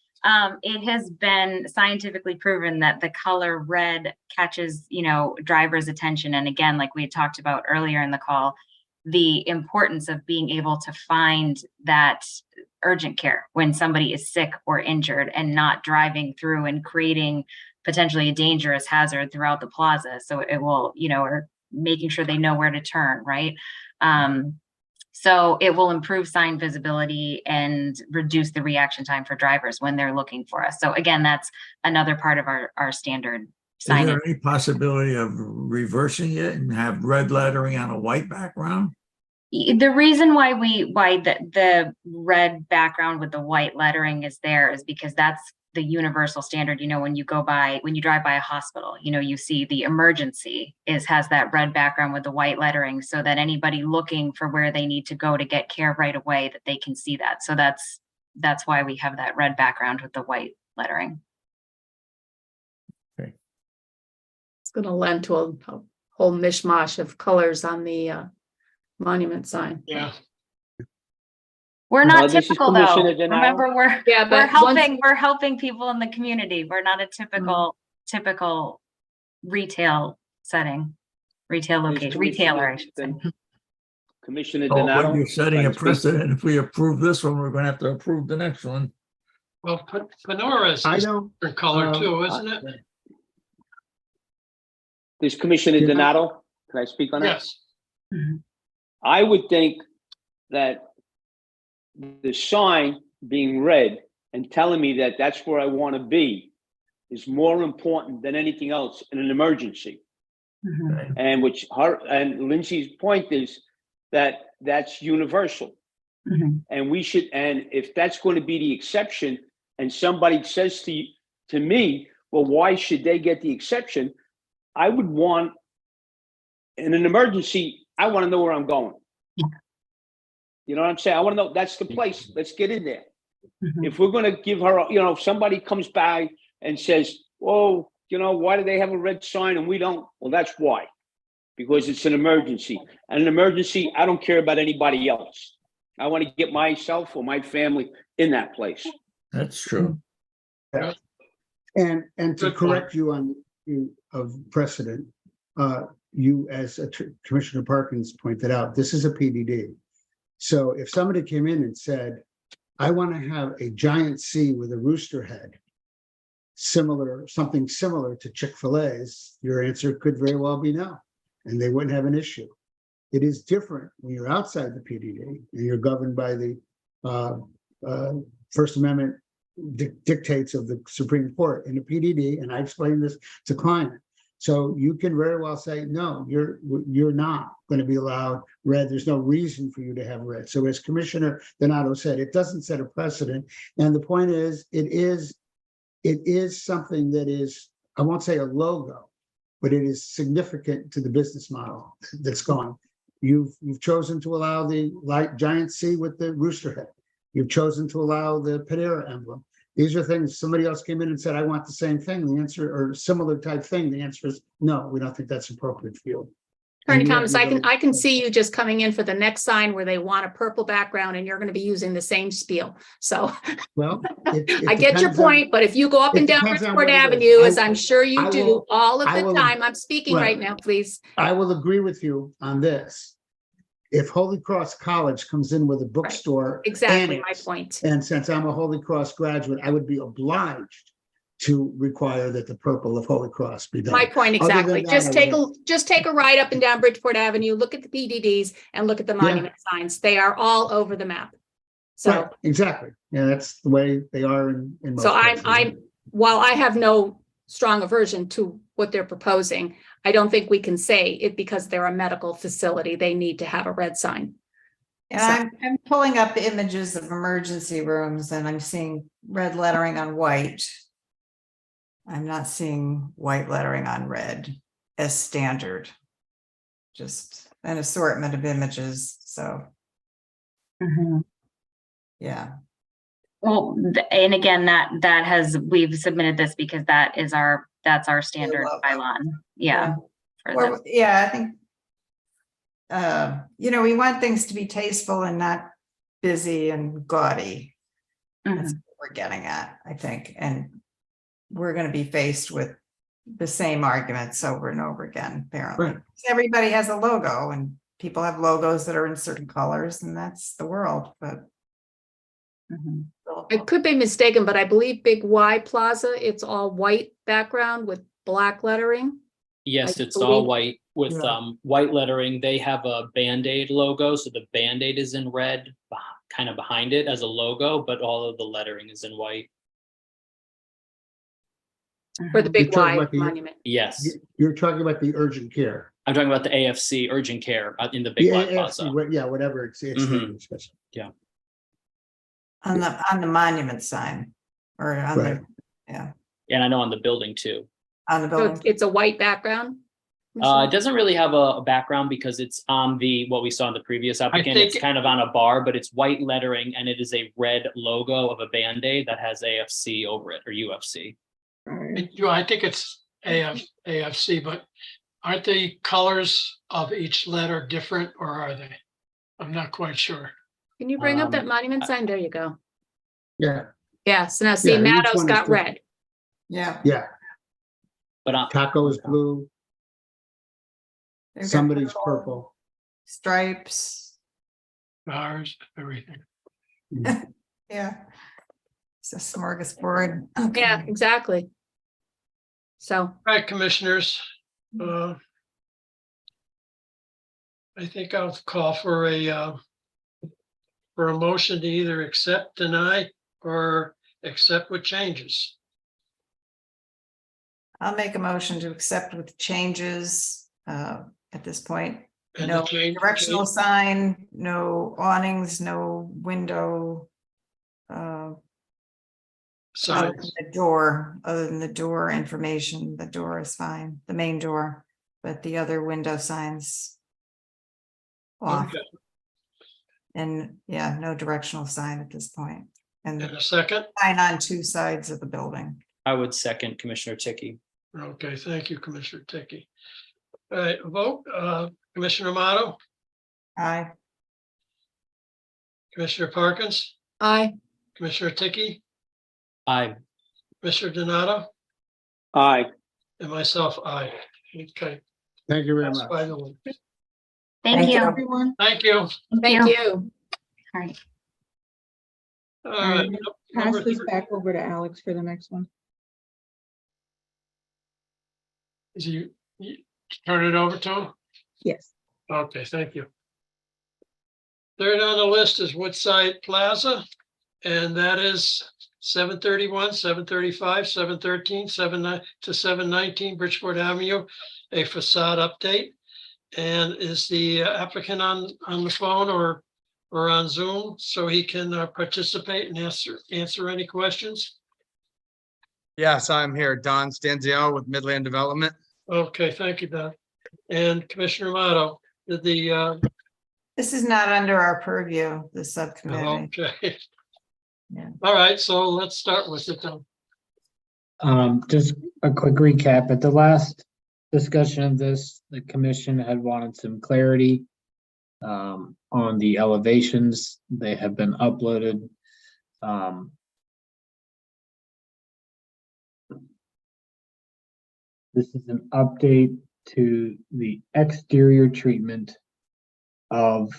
It has been scientifically proven that the color red catches, driver's attention. And again, like we had talked about earlier in the call, the importance of being able to find that urgent care when somebody is sick or injured and not driving through and creating potentially a dangerous hazard throughout the plaza. So it will, or making sure they know where to turn, right? So it will improve sign visibility and reduce the reaction time for drivers when they're looking for us. So again, that's another part of our standard Is there signage. any possibility of reversing it and have red lettering on a white background? The reason why the red background with the white lettering is there is because that's the universal standard, when you drive by a hospital, you see the emergency has that red background with the white lettering, so that anybody looking for where they need to go to get care right away, that they can see that. So that's why we have that red background with the white lettering. It's going to lend to a whole mishmash of colors on the monument sign. Yeah. We're not this is typical though. Commissioner Donato. Remember, Yeah, we're but once- helping people in the community. We're not a typical retail setting, retail location, retailer, I should say. Commissioner Oh, Donato. but you're setting can I a speak? precedent. If we approve this one, we're gonna have to approve the next one. Well, Penora's I is don't, different color um, too, isn't it? This Commissioner Yeah. Donato, can I speak on that? Yes. I would think that the sign being red and telling me that that's where I want to be is more important than anything else in an emergency. Mhm. And Lindsay's point is that that's universal. Mhm. And if that's going to be the exception, and somebody says to me, well, why should they get the exception? I would want, in an emergency, I want to know where I'm going. You know what I'm saying? I want to know that's the place. Let's get in there. Mhm. If we're going to give her, if somebody comes by and says, oh, why do they have a red sign and we don't? Well, that's why. Because it's an emergency. And an emergency, I don't care about anybody else. I want to get myself or my family in that place. That's true. and to Good point. correct you on of precedent, you, as Commissioner Parkins pointed out, this is a PDD. So if somebody came in and said, I want to have a giant C with a rooster head, something similar to Chick-fil-A's, your answer could very well be no, and they wouldn't have an issue. It is different when you're outside the PDD and you're governed by the First Amendment dictates of the Supreme Court in the PDD, and I explained this to client. So you can very well say, no, you're not going to be allowed red. There's no reason for you to have red. So as Commissioner Donato said, it doesn't set a precedent. And the point is, it is something that is, I won't say a logo, but it is significant to the business model that's gone. You've chosen to allow the giant C with the rooster head. You've chosen to allow the Panera emblem. These are things, somebody else came in and said, I want the same thing. The answer, or similar type thing. The answer is no, we don't think that's appropriate for you. Attorney And yet Thomas, you I can see you just coming in for the next sign where they want a purple background and you're going to be using the same spiel. So Well, it I get your depends on- point, but if you go up it and down depends on Bridgeport what it is. Avenue, as I- I'm sure you I do will- all of I the will- time, I'm speaking right now, please. I will agree with you on this. If Holy Cross College comes in with a bookstore. Exactly my annex, point. And since I'm a Holy Cross graduate, I would be obliged to require that the purple of Holy Cross be done. My point Other than exactly. that, Just take a ride up and down Bridgeport Avenue, look at the PDDs and look at the monument signs. They are all over the map. So. Right, exactly. Yeah, that's the way they are in most So places. while I have no strong aversion to what they're proposing, I don't think we can say it because they're a medical facility, they need to have a red sign. And I'm pulling up images of emergency rooms and I'm seeing red lettering on white. I'm not seeing white lettering on red as standard. Just an assortment of images, so, Mhm. yeah. Well, and again, we've submitted this because that's our standard logo. bylaw. Yeah. for Or, this. yeah, I think, we want things to be tasteful and not busy and gaudy. That's Mhm. what we're getting at, I think, and we're gonna be faced with the same arguments over and over again, apparently. Right. Everybody has a logo and people have logos that are in certain colors and that's the world, but. Mhm. I could be mistaken, but I believe Big Y Plaza, it's all white background with black lettering. Yes, I it's all believe- white with Yeah. white lettering. They have a Band-Aid logo, so the Band-Aid is in red, kind of behind it as a logo, but all of the lettering is in white. For the Mhm. Big You're talking Y about the- monument. Yes, You're talking about the urgent care. I'm talking about the AFC urgent care in the Big The Y AFC, Plaza. yeah, whatever it's. Mhm. On the monument sign or on the Right. Yeah, And I know on the building too. on the So building. it's a white background? It doesn't really have a background because it's on what we saw in the previous applicant. It's think- kind of on a bar, but it's white lettering and it is a red logo of a Band-Aid that has AFC over it or UFC. I think it's AFC, but aren't the colors of each letter different or are they? I'm not quite sure. Can you bring up that Um, monument sign? There you go. Yeah, Yeah, so now see, Yeah, each Maddo's one is got different. red. Yeah. yeah. But Taco is blue, They've got somebody's purple. Stripes. Ours, everything. Yeah. It's a smorgasbord. Yeah, Okay. exactly. So, All right, commissioners. I think I'll call for a motion to either accept, deny, or accept with changes. I'll make a motion to accept with changes at this point. And No the change- directional sign, no awnings, no window. Other Signs. than the door information, the door is fine, the main door, but the other window signs. Off, Okay. and yeah, no directional sign at this point. And And a second? sign on two sides of the building. I would second Commissioner Ticky. Okay, thank you, Commissioner Ticky. All right, vote, Commissioner Amato, Aye. Commissioner Parkins, aye. Commissioner Ticky, Aye. Commissioner Donato, Aye. and myself, aye. Okay. Thank you very That's much. by the way. Thank you. Everyone, Thank you. Thank you. All right. All I'm right. gonna pass number this three. back over to Alex for the next one. Is you turn it over to him? Yes. Okay, thank you. Third on the list is Woodside Plaza, and that is 731, 735, 713, 79 to 719 Bridgeport Avenue, a facade update. And is the applicant on the phone or on Zoom so he can participate and answer any questions? Yes, I'm here. Don Stanzio with Midland Development. Okay, thank you, Don. And Commissioner Amato, did the, This is not under our purview, the subcommittee. okay. Yeah. All right, so let's start with it then. Just a quick recap. At the last discussion of this, the commission had wanted some clarity on the elevations. They have been uploaded. This is an update to the exterior treatment of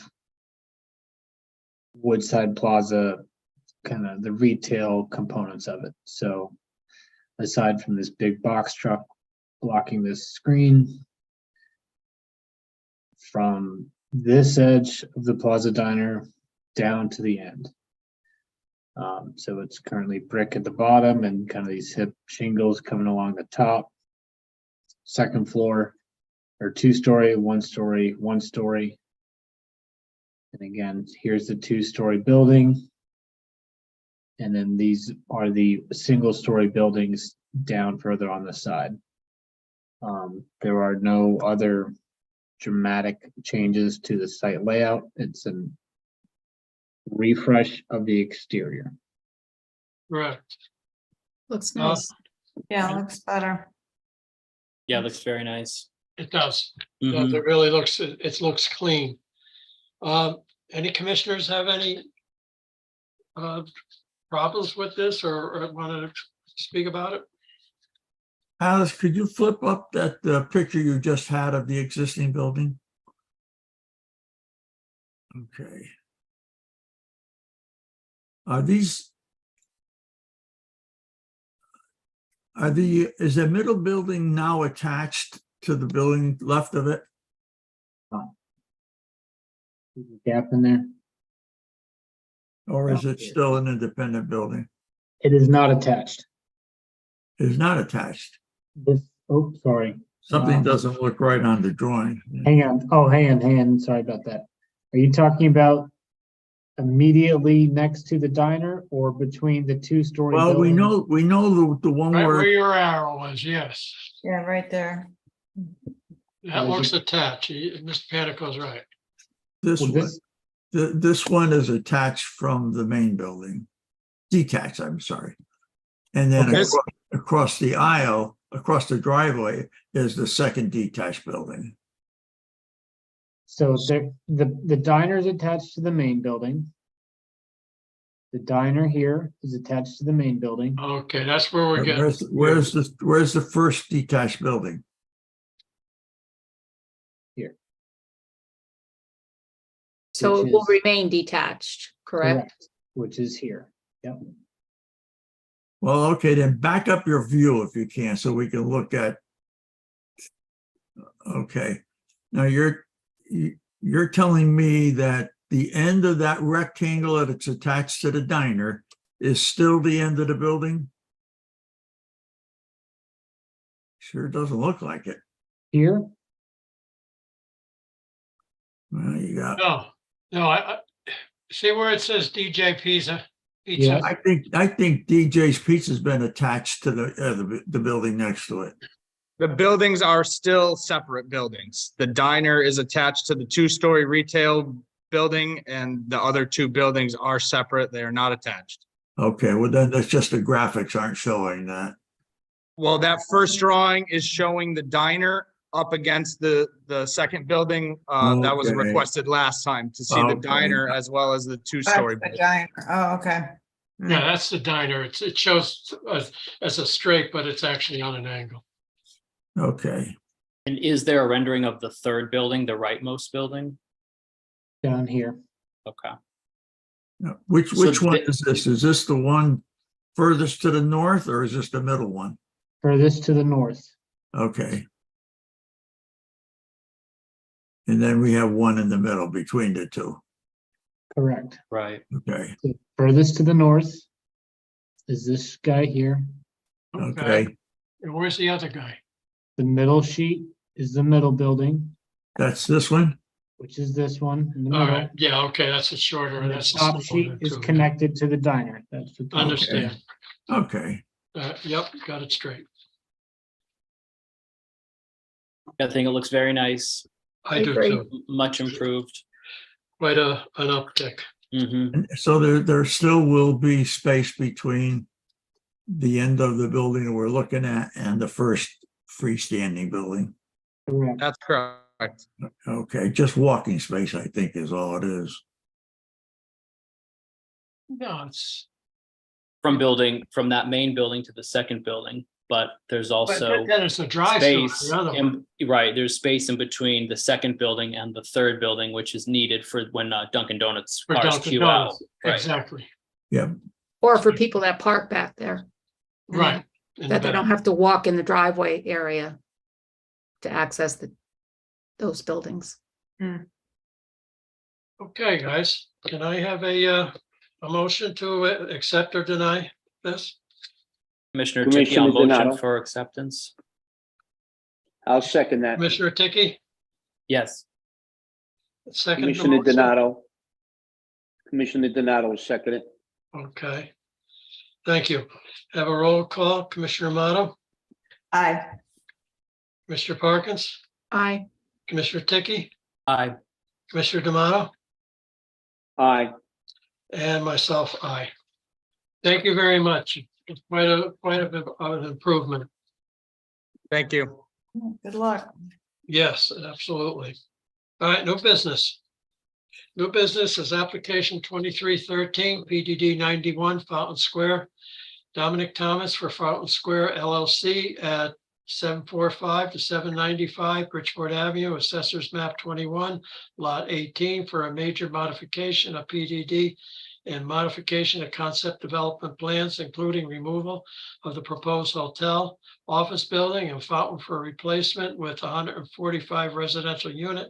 Woodside Plaza, kind of the retail components of it. So aside from this big box truck blocking this screen, from this edge of the Plaza Diner down to the end. So it's currently brick at the bottom and kind of these hip shingles coming along the top. Second floor, or 2-story, 1-story, 1-story. And again, here's the 2-story building. And then these are the single-story buildings down further on the side. There are no other dramatic changes to the site layout. It's a refresh of the exterior. Correct. Looks nice. Yeah, looks better. Yeah, it looks very nice. It does. Mhm. It really looks, it looks clean. Any commissioners have any problems with this or want to speak about it? Alice, could you flip up that picture you just had of the existing building? Okay. Is the middle building now attached to the building left of it? There's a gap in there. Or is it still an independent building? It is not attached. It is not attached. This, oh, sorry. Something doesn't look right on the drawing. Hang on. Oh, hang on. Sorry about that. Are you talking about immediately next to the diner or between the two-story Well, building? we know the one Right where where, your arrow was, yes. Yeah, right there. That looks attached. Mr. Panico's right. this Well, one, this, this one is attached from the main building. Detached, I'm sorry. And then Okay. across the aisle, across the driveway is the second detached building. so the diner is attached to the main building. The diner here is attached to the main building. Okay, that's where we're getting. Where's the first detached building? Here. So Which it will is- remain detached, correct? Which is here. Yep. Well, okay, then back up your view if you can, so we can look at. Okay, now you're telling me that the end of that rectangle that it's attached to the diner is still the end of the building? Sure doesn't look like it. Here, Well, you got, No, I see where it says DJ Pizza. Yes. I think DJ's Pizza's been attached to the building next to it. The buildings are still separate buildings. The diner is attached to the two-story retail building and the other two buildings are separate. They are not attached. Okay, well then that's just the graphics aren't showing that. Well, that first drawing is showing the diner up against the second building. That was Okay. requested last time to see the Okay. diner as well as the That's two-story. the building. diner. Oh, okay. Yeah, that's the diner. It shows as a straight, but it's actually on an angle. Okay, And is there a rendering of the third building, the rightmost building? down here. Okay. now, which So one the- is this? Is this the one furthest to the north or is this the middle one? Furthest to the north. Okay. And then we have one in the middle between the two. Correct. Right. Okay, The furthest to the north is this guy here. okay. And where's the other guy? The middle sheet is the middle building, That's this one? which is this one in the All middle. right, yeah, okay, that's a shorter, And the that's. a top smaller sheet one is too, yeah. connected to the diner. That's the top. Understand. Okay, Yep, got it straight. I think it looks very nice, I do agree. too. much improved. Quite an uptick. Mhm. and so there still will be space between the end of the building that we're looking at and the first freestanding building. Correct. That's correct. Okay, just walking space, I think is all it is. No, it's. From that main building to the second building, but there's But also then it's a drive-through. space, The other one. right, there's space in between the second building and the third building, which is needed for when Dunkin' Donuts For cars Dunkin' queue out. Donuts. Right. Exactly, Yeah, Or for people that park back there, right. in the that they back. don't have to walk in the driveway area to access those buildings. Okay, guys, can I have a motion to accept or deny this? Commissioner Ticky, I'll Commissioner motion Donato. for acceptance. I'll second that. Commissioner Ticky, Yes. second. the Commissioner motion? Donato. Commissioner Donato will second it. Okay. Thank you. Have a roll call. Commissioner Amato, Aye. Mr. Parkins, Aye. Commissioner Ticky, Aye. Commissioner D'Amato, Aye. and myself, aye. Thank you very much. It's quite a bit of an improvement. Thank you. Good luck. Yes, absolutely. All right, new business. New business is application 2313, PDD 91 Fountain Square. Dominic Thomas for Fountain Square LLC at 745 to 795 Bridgeport Avenue, Assessors Map 21, Lot 18 for a major modification of PDD and modification of concept development plans, including removal of the proposed hotel, office building and fountain for replacement with 145 residential unit,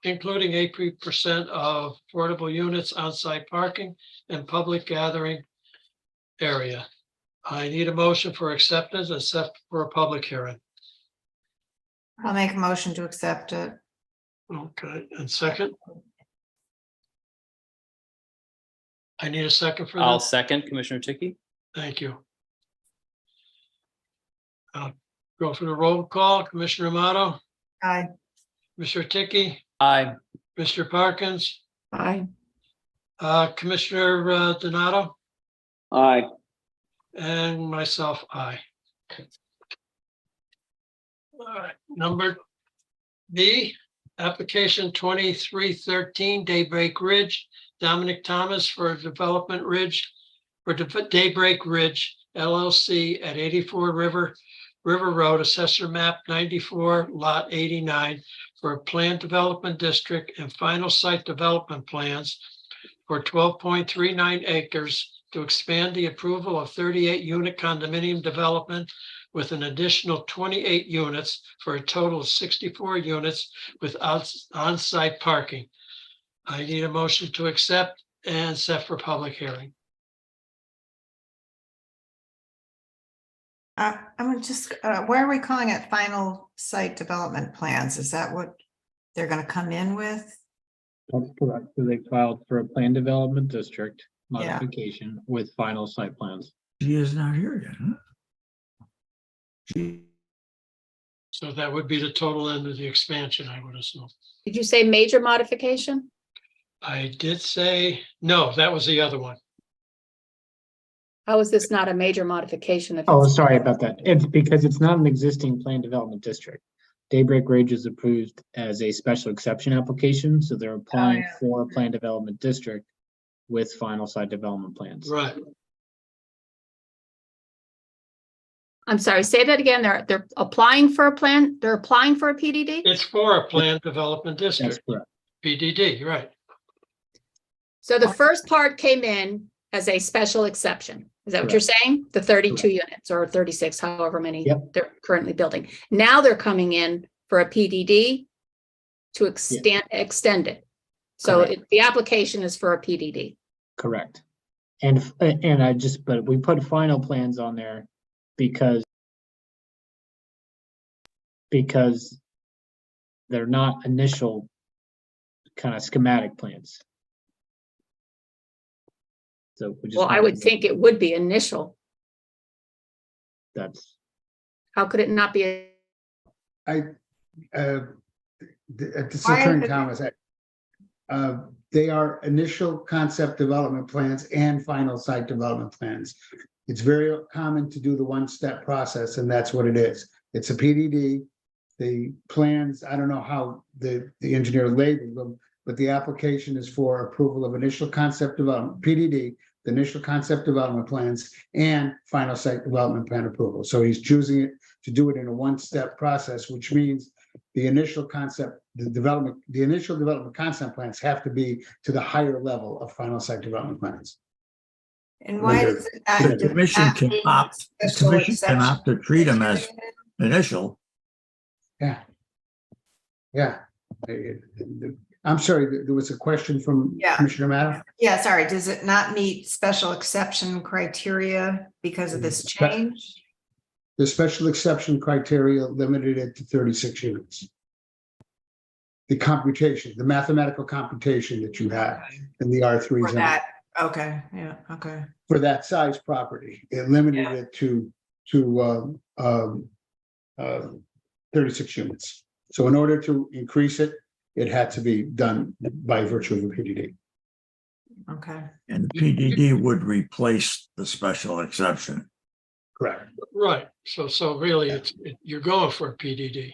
including 80% of affordable units, on-site parking and public gathering area. I need a motion for acceptance and set for a public hearing. I'll make a motion to accept it. Okay, and second, I need a second for I'll that. second Commissioner Tucci. Thank you. I'll go for the roll call. Commissioner Amato, Aye. Mr. Tiki, Aye. Mr. Parkins, Aye. Commissioner Donato, Aye. and myself, aye. All right, number B, application 2313 Daybreak Ridge, Dominic Thomas for Development Ridge, for Daybreak Ridge LLC at 84 River Road, Assessor Map 94, Lot 89, for a planned development district and final site development plans for 12.39 acres to expand the approval of 38-unit condominium development with an additional 28 units for a total of 64 units with on-site parking. I need a motion to accept and set for public hearing. I'm just, why are we calling it final site development plans? Is that what they're gonna come in with? That's correct. So they filed for a plan development district Yeah. modification with final site plans. She is not here yet, huh? She, So that would be the total end of the expansion, I would assume. Did you say major modification? I did say, no, that was the other one. How is this not a major modification? If Oh, it's- sorry about that. It's because it's not an existing plan development district. Daybreak Ridge is approved as a special exception application, so they're applying yeah. for a plan development district with final site development plans. Right. I'm sorry, say that again. They're applying for a plan, they're applying for a PDD? It's for a planned development That's district, correct. PDD, right? So the first part came in as a special exception. Is that what you're saying? The 32 units or 36, however many Yep. they're currently building. Now they're coming in for a PDD to extend it. So Correct. the application is for a PDD. Correct. But we put final plans on there because they're not initial kind of schematic plans. So we just. Well, I would think it would be initial. That's, How could it not be? This is Why is Attorney it- Thomas. They are initial concept development plans and final site development plans. It's very common to do the one-step process, and that's what it is. It's a PDD. The plans, I don't know how the engineer labeled them, but the application is for approval of initial concept development, PDD, the initial concept development plans, and final site development plan approval. So he's choosing it to do it in a one-step process, which means the initial concept, the initial development concept plans have to be to the higher level of final site development plans. And why does it not? the does it commission not can mean opt, the special commission can exception opt to treat them as criteria? initial. Yeah. Yeah. I'm sorry, there was a question from Yeah. Commissioner Matta? Yeah, sorry, does it not meet special exception criteria because of this change? The special exception criteria limited it to 36 units. The computation, the mathematical computation that you have in the R3 For zone that, okay, yeah, okay. for that size property, it limited Yeah. it to 36 units. So in order to increase it, it had to be done by virtue of a PDD. Okay. And the PDD would replace the special exception. Correct. Right. So really, you're going for a PDD.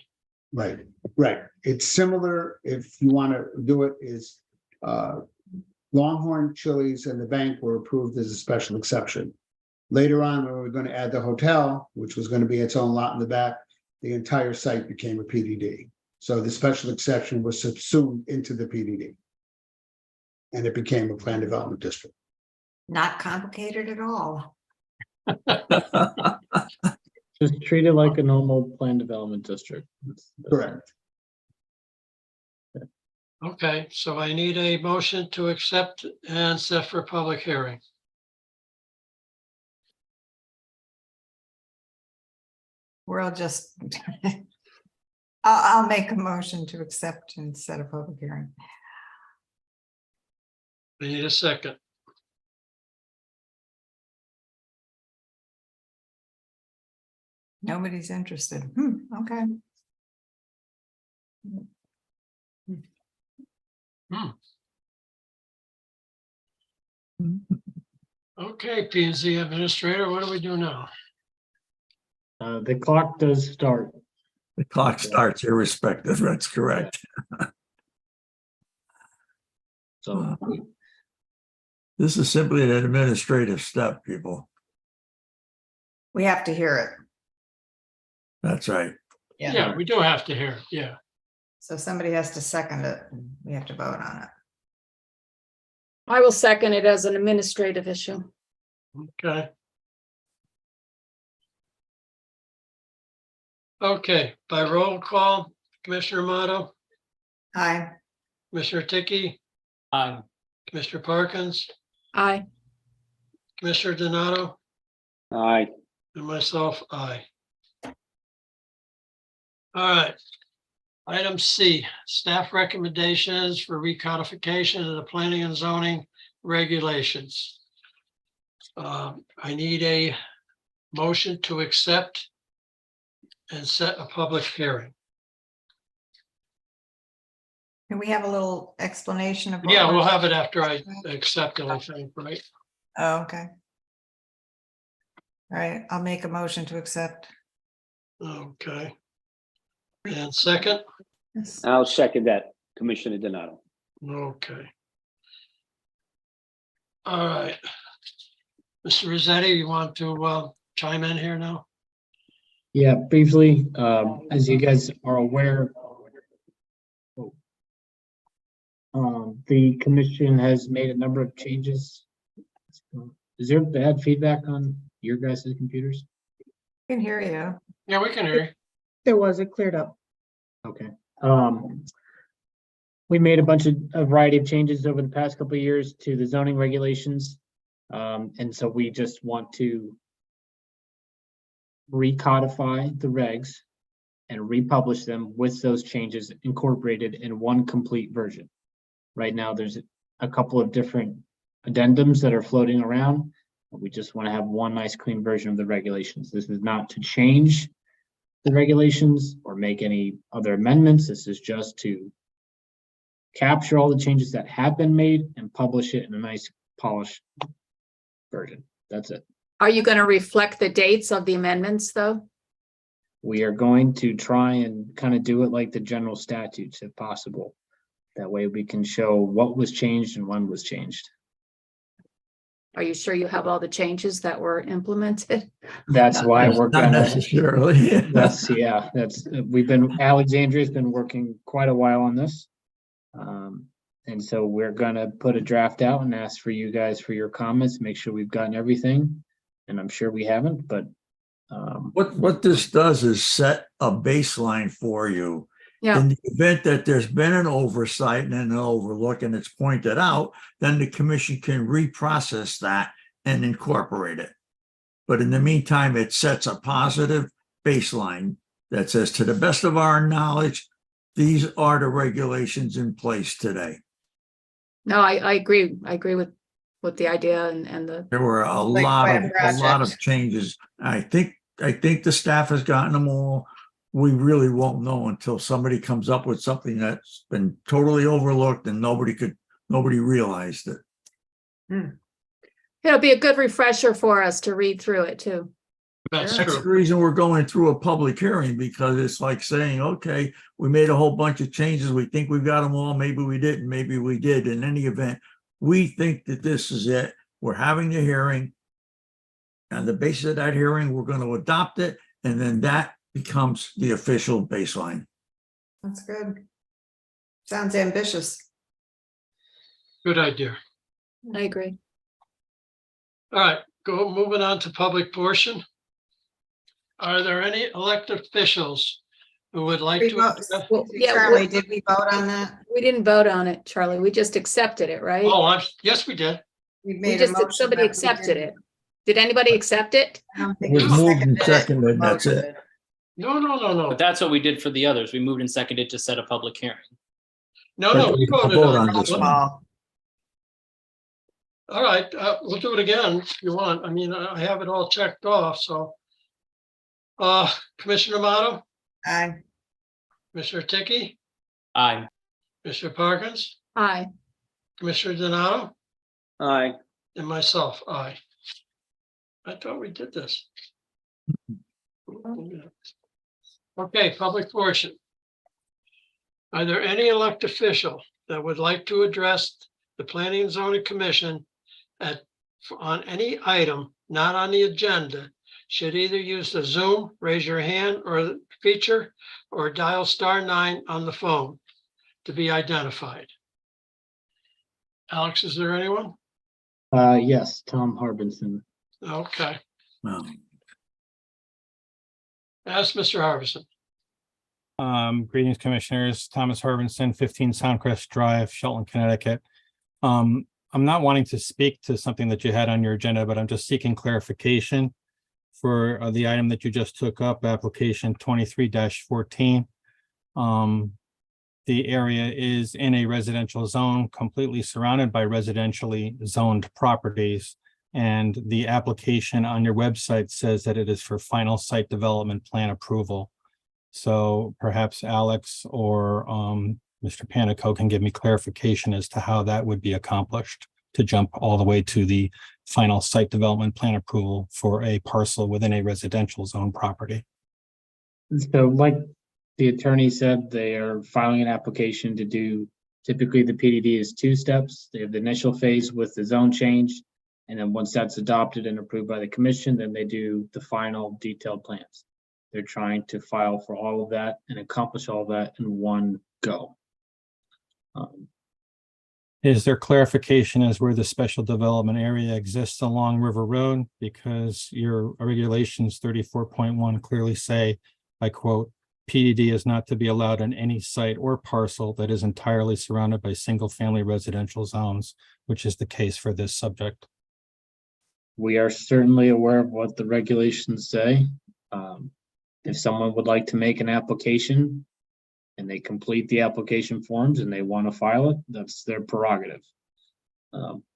Right, right. It's similar, if you want to do it, is Longhorn, Chili's, and the bank were approved as a special exception. Later on, when we were going to add the hotel, which was going to be its own lot in the back, the entire site became a PDD. So the special exception was subsumed into the PDD. And it became a planned development district. Not complicated at all. just treat it like a normal plan development district. That's- Correct. Okay, so I need a motion to accept and set for public hearing. We're all just. I'll make a motion to accept and set a public hearing. I need a second. Nobody's interested. Okay. Okay, P and Z Administrator, what do we do now? The clock does start. The clock starts irrespective. That's correct. So This is simply an administrative step, people. We have to hear it. That's right. Yeah, we do have to hear, it, yeah. So somebody has to second it. And we have to vote on it. I will second it as an administrative issue. Okay. Okay, by roll call, Commissioner Amato, Aye. Commissioner Tiki, Commissioner Parkins, Aye. Commissioner Donato, Aye. and myself, aye. All right. Item C, staff recommendations for recodification of the planning and zoning regulations. I need a motion to accept and set a public hearing. Can we have a little explanation of? what Yeah, we're- we'll have it after I accept it, I think, right? Oh, okay. All right, I'll make a motion to accept. Okay. And second, I'll second that, Commissioner Donato. okay. All right. Mr. Rossetti, you want to chime in here now? yeah, briefly, as you guys are aware, the commission has made a number of changes. Is there bad feedback on your guys' computers? Can hear you. Yeah, we can hear you. There was, it cleared up. Okay. We made a variety of changes over the past couple of years to the zoning regulations. And so we just want to recodify the regs and republish them with those changes incorporated in one complete version. Right now, there's a couple of different addendums that are floating around. We just want to have one nice clean version of the regulations. This is not to change the regulations or make any other amendments. This is just to capture all the changes that have been made and publish it in a nice polished version. That's it. Are you going to reflect the dates of the amendments, though? We are going to try and kind of do it like the general statutes if possible. That way we can show what was changed and when was changed. Are you sure you have all the changes that were implemented? That's why we're Not gonna, necessarily. Alexandria's been working quite a while on this. And so we're gonna put a draft out and ask for you guys for your comments, make sure we've gotten everything. And I'm sure we haven't, but What this does is set a baseline for you. Yeah. In the event that there's been an oversight and an overlook and it's pointed out, then the commission can reprocess that and incorporate it. But in the meantime, it sets a positive baseline that says, to the best of our knowledge, these are the regulations in place today. No, I agree. I agree with the idea and the, There were a Like lot quite of a project. changes. I think the staff has gotten them all. We really won't know until somebody comes up with something that's been totally overlooked and nobody realized it. it'll be a good refresher for us to read through it too. That's That's the true. reason we're going through a public hearing, because it's like saying, okay, we made a whole bunch of changes. We think we've got them all. Maybe we didn't. Maybe we did. In any event, we think that this is it. We're having the hearing. On the basis of that hearing, we're going to adopt it. And then that becomes the official baseline. That's good. Sounds ambitious. Good idea. I agree. All right, moving on to public portion. Are there any elected officials who would like We to? vote- Well, yeah, Charlie, did we vote on that? we didn't vote on it, Charlie. We just accepted it, right? Oh, yes, we did. We We made a just, motion, somebody but we accepted didn't- it. Did anybody accept it? I don't It think was we moved and seconded it. seconded, and that's it. No. But that's what we did for the others. We moved and seconded to set a public hearing. No, But we we can voted vote on on this this one. one. All right, we'll do it again if you want. I mean, I have it all checked off, so. Commissioner Amato, Aye. Commissioner Tiki, Aye. Commissioner Parkins, Aye. Commissioner Donato, Aye. and myself, aye. I thought we did this. Okay, public portion. Are there any elected official that would like to address the Planning and Zoning Commission on any item not on the agenda? Should either use the Zoom, raise your hand or feature, or dial *9 on the phone to be identified. Alex, is there anyone? Yes, Tom Harbinson. Okay, Um, ask Mr. Harbison. Greetings, Commissioners. Thomas Herbenson, 15 Soundcrest Drive, Shelton, Connecticut. I'm not wanting to speak to something that you had on your agenda, but I'm just seeking clarification for the item that you just took up, application 23-14. The area is in a residential zone, completely surrounded by residentially zoned properties. And the application on your website says that it is for final site development plan approval. So perhaps Alex or Mr. Panico can give me clarification as to how that would be accomplished to jump all the way to the final site development plan approval for a parcel within a residential zone property. So like the attorney said, they are filing an application to do, typically the PDD is 2 steps. They have the initial phase with the zone change. And then once that's adopted and approved by the commission, then they do the final detailed plans. They're trying to file for all of that and accomplish all of that in one go. Is there clarification as where the special development area exists along River Road? Because your regulations 34.1 clearly say, I quote, PDD is not to be allowed on any site or parcel that is entirely surrounded by single-family residential zones, which is the case for this subject. We are certainly aware of what the regulations say. If someone would like to make an application and they complete the application forms and they want to file it, that's their prerogative.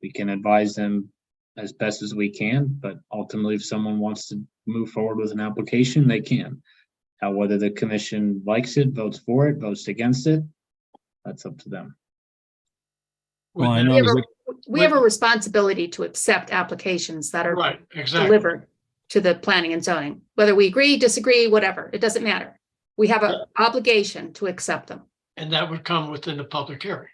We can advise them as best as we can, but ultimately if someone wants to move forward with an application, they can. Now, whether the commission likes it, votes for it, votes against it, that's up to them. Well, I Would know there- We have a responsibility to accept applications that are Right, exactly. delivered to the planning and zoning, whether we agree, disagree, whatever, it doesn't matter. We have an obligation to accept them. And that would come within the public hearing.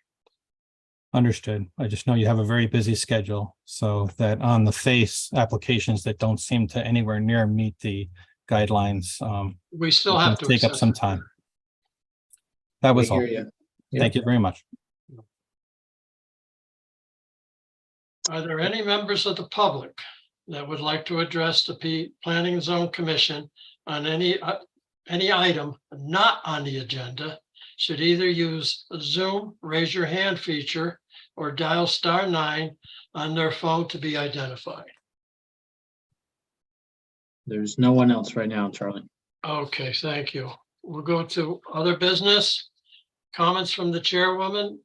Understood. I just know you have a very busy schedule, so that on the face, applications that don't seem to anywhere near meet the guidelines, We still can have to. take up accept some it. time. That was We all. hear you. Thank you very much. Are there any members of the public that would like to address the Planning and Zone Commission on any item not on the agenda? Should either use a Zoom, raise your hand feature, or dial *9 on their phone to be identified. There's no one else right now, Charlie. Okay, thank you. We'll go to other business. Comments from the chairwoman,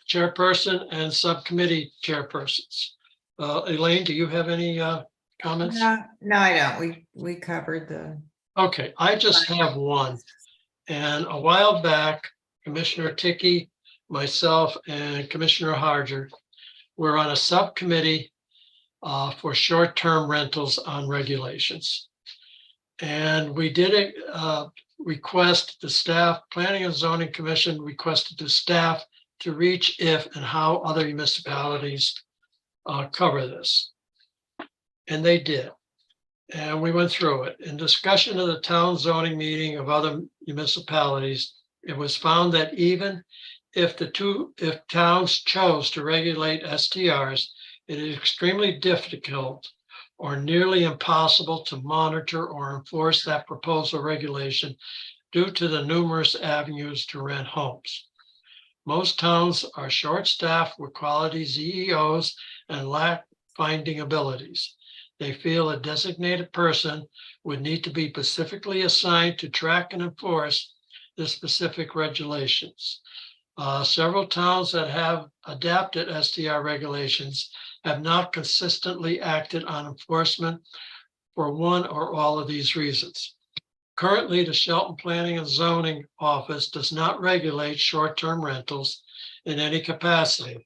chairperson and subcommittee chairpersons. Elaine, do you have any comments? No, I don't. We covered the. Okay, I just have one. And a while back, Commissioner Tiki, myself, and Commissioner Harger were on a subcommittee for short-term rentals on regulations. And we did request the staff, Planning and Zoning Commission requested the staff to reach if and how other municipalities cover this. And they did. And we went through it. In discussion of the town zoning meeting of other municipalities, it was found that even if towns chose to regulate STRs, it is extremely difficult or nearly impossible to monitor or enforce that proposal regulation due to the numerous avenues to rent homes. Most towns are short-staffed with quality ZEOs and lack finding abilities. They feel a designated person would need to be specifically assigned to track and enforce the specific regulations. Several towns that have adapted STR regulations have not consistently acted on enforcement for one or all of these reasons. Currently, the Shelton Planning and Zoning Office does not regulate short-term rentals in any capacity.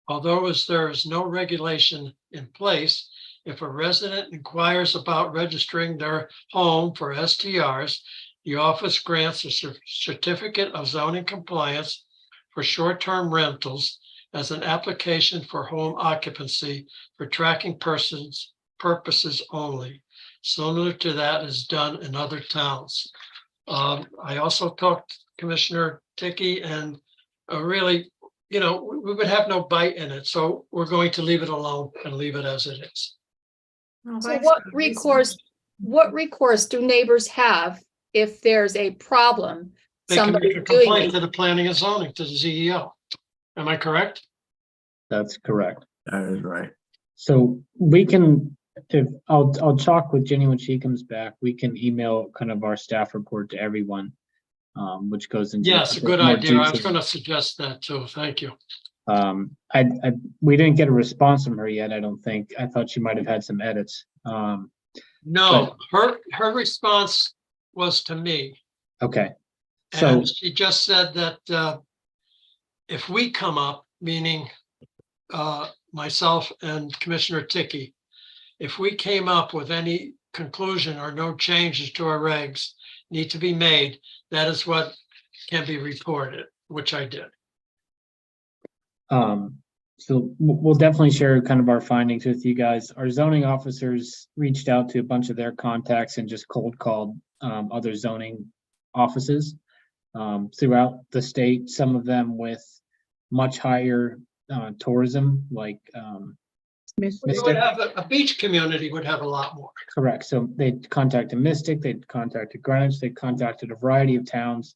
Although as there is no regulation in place, if a resident inquires about registering their home for STRs, the office grants a certificate of zoning compliance for short-term rentals as an application for home occupancy for tracking purposes only. Similar to that is done in other towns. I also talked to Commissioner Ticky, and really, we would have no bite in it. So we're going to leave it alone and leave it as it is. So what recourse do neighbors have if there's a problem? They can Somebody make a doing complaint it? to the planning and zoning, to the CEO. Am I correct? That's correct. That is right. So we can, if I'll talk with Jenny when she comes back, we can email kind of our staff report to everyone, which goes into. Yes, a bit good more idea. I was detail. going to suggest that too. Thank you. We didn't get a response from her yet, I don't think. I thought she might have had some edits. No, her response was to me. Okay. So, And she just said that if we come up, meaning myself and Commissioner Ticky, if we came up with any conclusion or no changes to our regs need to be made, that is what can be reported, which I did. so we'll definitely share kind of our findings with you guys. Our zoning officers reached out to a bunch of their contacts and just cold called other zoning offices throughout the state, some of them with much higher tourism, like We would have a beach community would have a lot more. correct. So they contacted Mystic, they contacted Greenwich, they contacted a variety of towns,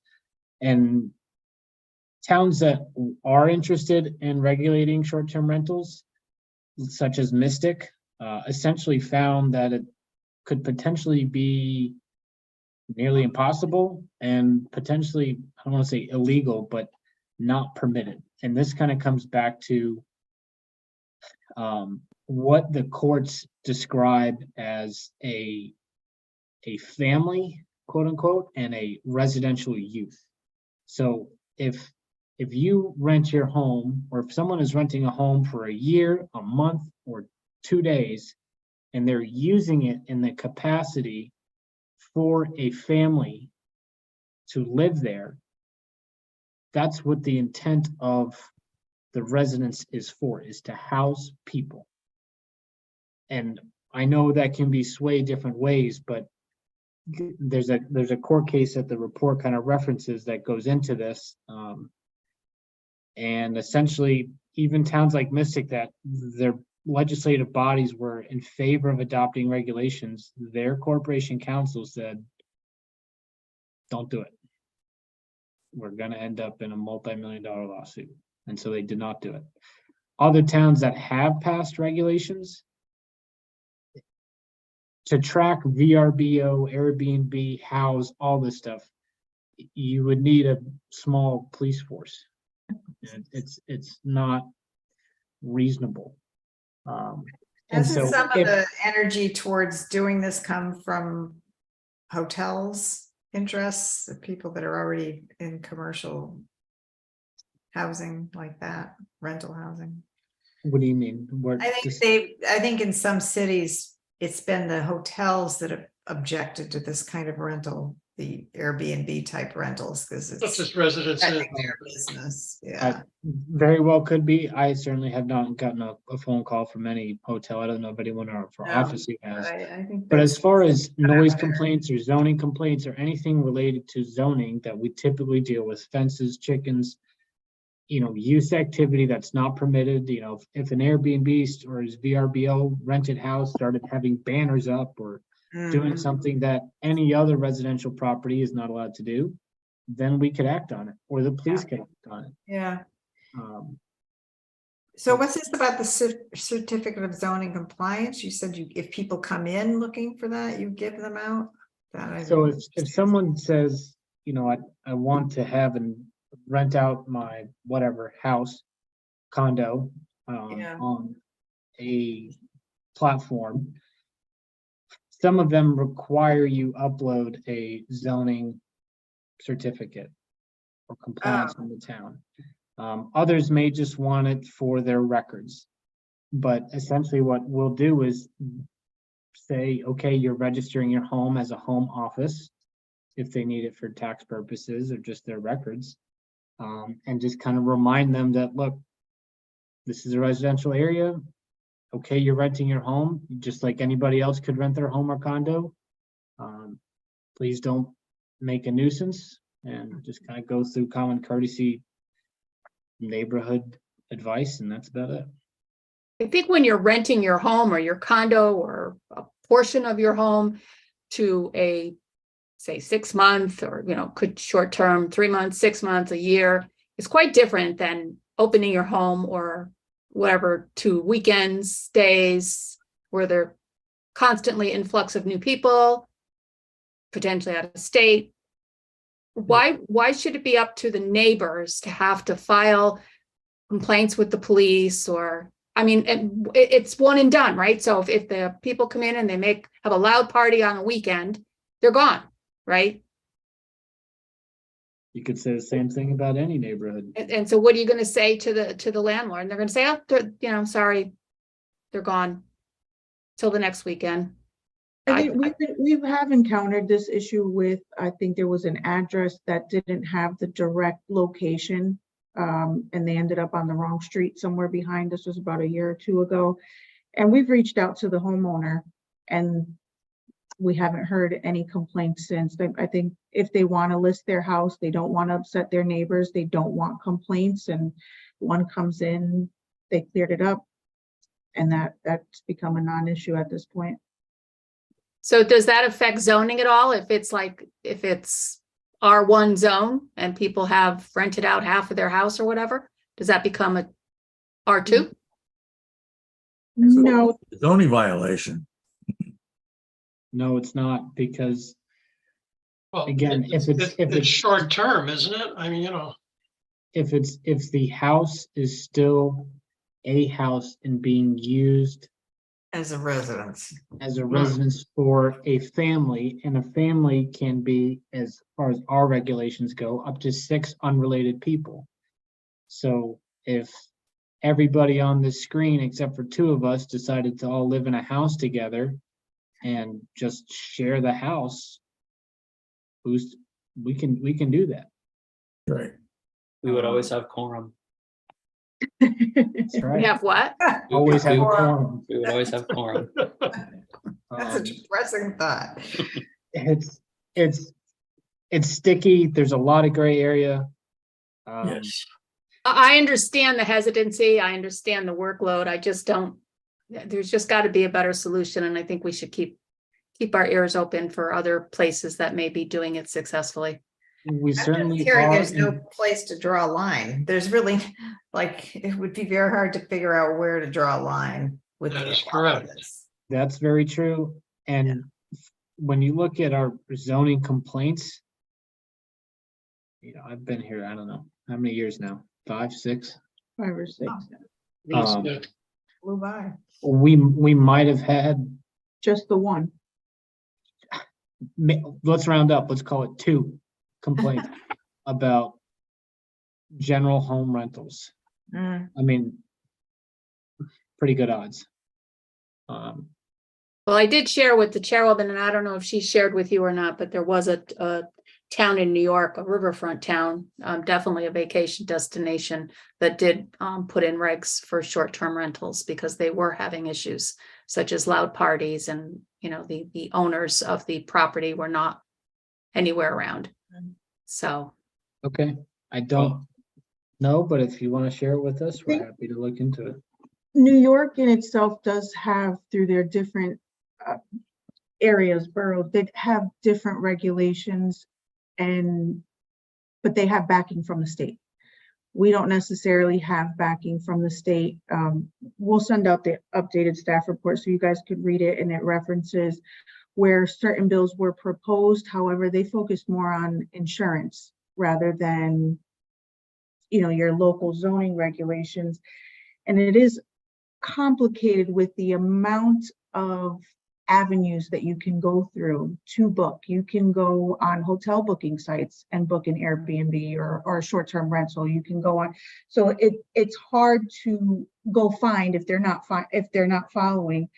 and towns that are interested in regulating short-term rentals, such as Mystic, essentially found that it could potentially be nearly impossible and potentially, I don't want to say illegal, but not permitted. And this kind of comes back to what the courts describe as a family, quote unquote, and a residential use. So if you rent your home, or if someone is renting a home for a year, a month, or 2 days, and they're using it in the capacity for a family to live there, that's what the intent of the residence is for, is to house people. And I know that can be swayed different ways, but there's a court case that the report kind of references that goes into this. And essentially, even towns like Mystic, that their legislative bodies were in favor of adopting regulations, their corporation council said, don't do it. We're going to end up in a multi-million-dollar lawsuit. And so they did not do it. Other towns that have passed regulations to track VRBO, Airbnb, house, all this stuff, you would need a small police force. And it's not reasonable. And Doesn't so some of if, the energy towards doing this come from hotels interests, the people that are already in commercial housing like that, rental housing? what do you mean? I think in some cities, it's been the hotels that have objected to this kind of rental, the Airbnb type rentals, because it's Such as residents. affecting their business. Yeah. very well could be. I certainly have not gotten a phone call from any hotel. I don't know if anyone in our No, office who has. I think. But as far as noise better. complaints or zoning complaints or anything related to zoning that we typically deal with, fences, chickens, youth activity that's not permitted, if an Airbnb or his VRBO rented house started having banners up or doing something that any other residential property is not allowed to do, then we could act on it, or the police can act on it. Yeah. So what's this about the certificate of zoning compliance? You said if people come in looking for that, you give them out? So if someone says, I want to have and rent out my whatever house, condo, on a platform some of them require you upload a zoning certificate or compliance from the town. Others may just want it for their records. But essentially what we'll do is say, okay, you're registering your home as a home office if they need it for tax purposes or just their records. And just kind of remind them that, look, this is a residential area. Okay, you're renting your home, just like anybody else could rent their home or condo. Please don't make a nuisance, and just kind of go through common courtesy neighborhood advice, and that's about it. I think when you're renting your home or your condo or a portion of your home to a, say, 6 month or, could short term, 3 months, 6 months, a year, it's quite different than opening your home or whatever to weekends, stays, where they're constantly influx of new people, potentially out of state. Why should it be up to the neighbors to have to file complaints with the police? Or, I mean, it's one and done, right? So if the people come in and they have a loud party on a weekend, they're gone, right? You could say the same thing about any neighborhood. And so what are you going to say to the landlord? And they're going to say, oh, sorry, they're gone till the next weekend. I think we have encountered this issue with, I think there was an address that didn't have the direct location, and they ended up on the wrong street somewhere behind. This was about a year or two ago. And we've reached out to the homeowner and we haven't heard any complaints since. I think if they want to list their house, they don't want to upset their neighbors, they don't want complaints, and one comes in, they cleared it up, and that's become a non-issue at this point. So does that affect zoning at all? If it's R1 zone and people have rented out half of their house or whatever, does that become a R2? No, Zoning violation. No, it's not, because Well, again, if it's short term, isn't it? I mean, if the house is still a house and being used As a residence. as a residence for a family, and a family can be, as far as our regulations go, up to 6 unrelated people. So if everybody on this screen, except for 2 of us, decided to all live in a house together and just share the house, we can do that. Right. We would always have quorum. That's We right. have what? Always have a We- quorum. We would always have quorum. That's a depressing thought. It's sticky. There's a lot of gray area. Yes. I understand the hesitancy. I understand the workload. I just don't, there's just got to be a better solution. And I think we should keep our ears open for other places that may be doing it successfully. We certainly Hearing are. there's no place to draw a line. There's really, it would be very hard to figure out where to draw a line with. That is correct. That's very true. And when you look at our zoning complaints, I've been here, I don't know, how many years now? 5, 6? 5 or 6. Flew by. We might have had, Just the one. let's round up, let's call it 2 complaints about general home rentals. Mm. I mean, pretty good odds. Well, I did share with the chairwoman, and I don't know if she shared with you or not, but there was a town in New York, a riverfront town, definitely a vacation destination, that did put in regs for short-term rentals because they were having issues such as loud parties, and the owners of the property were not anywhere around. So Okay, I don't know, but if you want to share it with us, we're happy to look into it. New York in itself does have, through their different areas, boroughs, they have different regulations, but they have backing from the state. We don't necessarily have backing from the state. We'll send out the updated staff report so you guys could read it, and it references where certain bills were proposed. However, they focus more on insurance rather than, your local zoning regulations. And it is complicated with the amount of avenues that you can go through to book. You can go on hotel booking sites and book an Airbnb or a short-term rental. You can go on. So it's hard to go find if they're not following.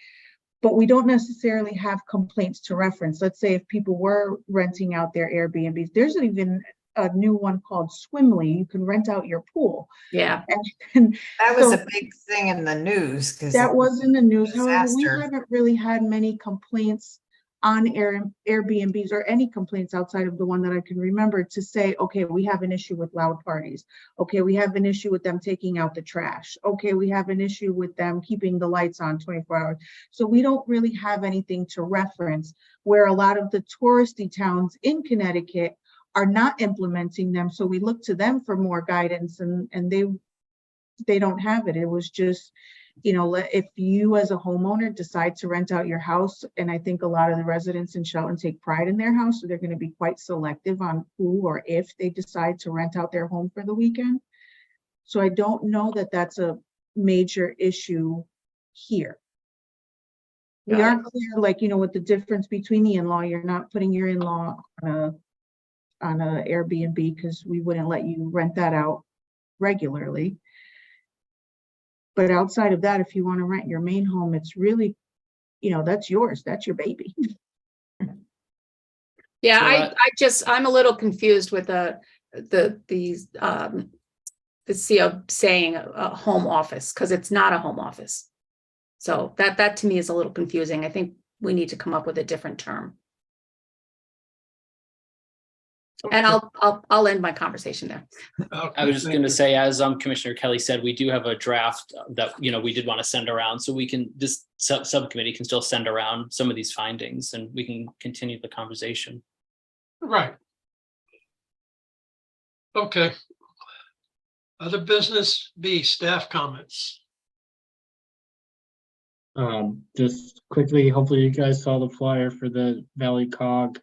But we don't necessarily have complaints to reference. Let's say if people were renting out their Airbnbs, there's even a new one called Swimly. You can rent out your pool. Yeah. And That was so a big thing in the news because that was in the news. However, we disaster. haven't really had many complaints on Airbnbs or any complaints outside of the one that I can remember to say, okay, we have an issue with loud parties. Okay, we have an issue with them taking out the trash. Okay, we have an issue with them keeping the lights on 24 hours. So we don't really have anything to reference, where a lot of the touristy towns in Connecticut are not implementing them. So we look to them for more guidance, and they don't have it. It was just, you know, if you as a homeowner decide to rent out your house, and I think a lot of the residents in Shelton take pride in their house, so they're going to be quite selective on who or if they decide to rent out their home for the weekend. So I don't know that that's a major issue here. We Got it. aren't clear, like, you know, with the difference between the in-law, you're not putting your in-law on a Airbnb because we wouldn't let you rent that out regularly. But outside of that, if you want to rent your main home, it's really, you know, that's yours. That's your baby. Yeah, So I'm a little confused with the CO saying a home office, because it's not a home office. So that to me is a little confusing. I think we need to come up with a different term. And I'll end my conversation there. I was just going to say, as Commissioner Kelly said, we do have a draft that, you know, we did want to send around, so we can, this subcommittee can still send around some of these findings and we can continue the conversation. Right. Okay. Other business B, staff comments. Just quickly, hopefully you guys saw the flyer for the Valley Cog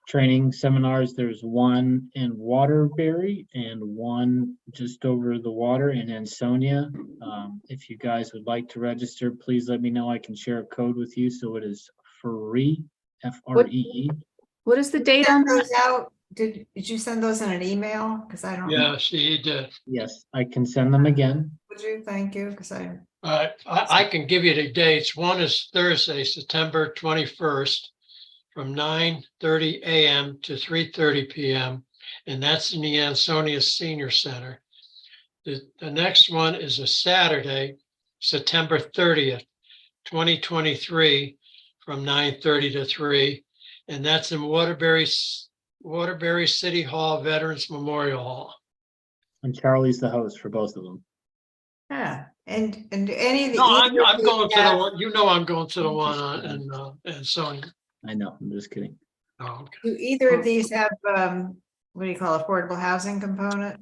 training seminars. There's one in Waterbury and one just over the water in Ansonia. If you guys would like to register, please let me know. I can share a code with you. So it is free, FREE. What is the date on Send that? those out. Did you send those in an email? Because I don't. Yeah, she did. Yes, I can send them again. Would you? Thank you. Because I can give you the dates. One is Thursday, September 21st, from 9:30 a.m. to 3:30 p.m. And that's in the Ansonia Senior Center. The next one is a Saturday, September 30th, 2023, from 9:30 to 3. And that's in Waterbury City Hall Veterans Memorial Hall. And Charlie's the host for both of them. yeah. And any of the. No, either I'm of you going to the have- one, you know, I'm going to the one on Ansonia. I know, I'm just kidding. Oh, okay. Do either of these have, what do you call affordable housing component?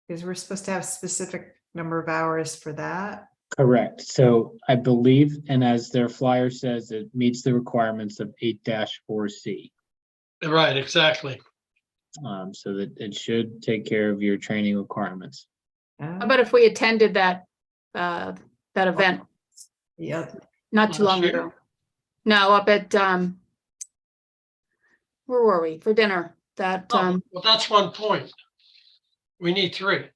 Because we're supposed to have specific number of hours for that. Correct. So I believe, and as their flyer says, it meets the requirements of 8-4C. Right, exactly. So that it should take care of your training requirements. How about if we attended that event Yeah. not too Last long year? ago? No, up at, where were we for dinner? That, Oh, well, that's one point. We need 3,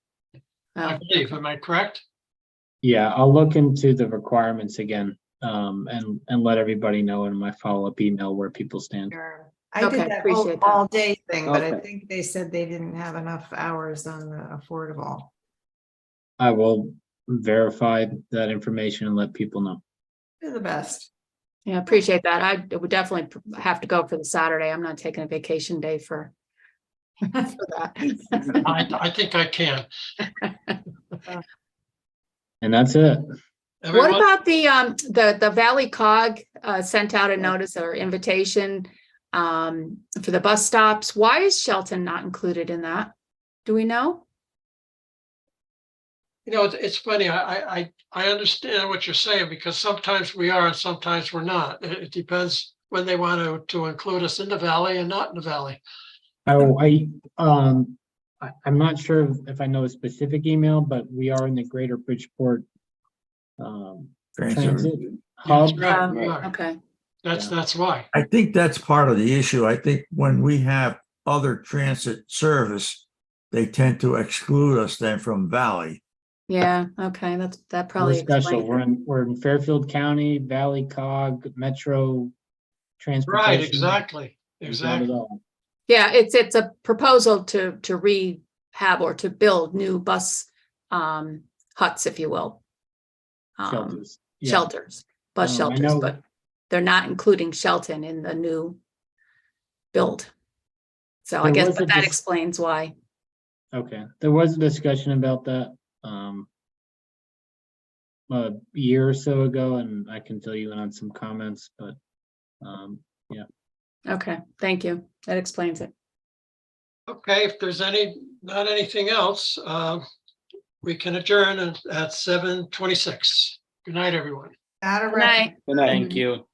I oh, believe. Am I correct? Yeah, I'll look into the requirements again, and let everybody know in my follow-up email where people stand. Sure. I Okay, did that appreciate that. all day thing, but I Okay. think they said they didn't have enough hours on the affordable. I will verify that information and let people know. You're the best. yeah, appreciate that. I would definitely have to go for the Saturday. I'm not taking a vacation day for that. I think I can. And that's it. What Everyone, about the Valley Cog sent out a notice or invitation for the bus stops? Why is Shelton not included in that? Do we know? you know, it's funny. I understand what you're saying, because sometimes we are and sometimes we're not. It depends when they want to include us in the valley and not in the valley. Oh, I'm not sure if I know a specific email, but we are in the Greater Bridgeport transit That's hub. right. Right. Okay, That's why. I think that's part of the issue. I think when we have other transit service, they tend to exclude us then from Valley. yeah, okay, that probably We're special. explains it. We're in Fairfield County, Valley Cog, Metro Right, Transportation. exactly, We got it exactly. all. Yeah, it's a proposal to rehab or to build new bus huts, if you will. Shelters. Yeah. Shelters, bus I shelters, know- but they're not including Shelton in the new build. So I There guess was a that dis- explains why. Okay, there was a discussion about that a year or so ago, and I can fill you in on some comments, but Okay, thank you. That explains it. Okay, if there's not anything else, we can adjourn at 7:26. Good night, everyone. Not a Good night. Good night. Thank you.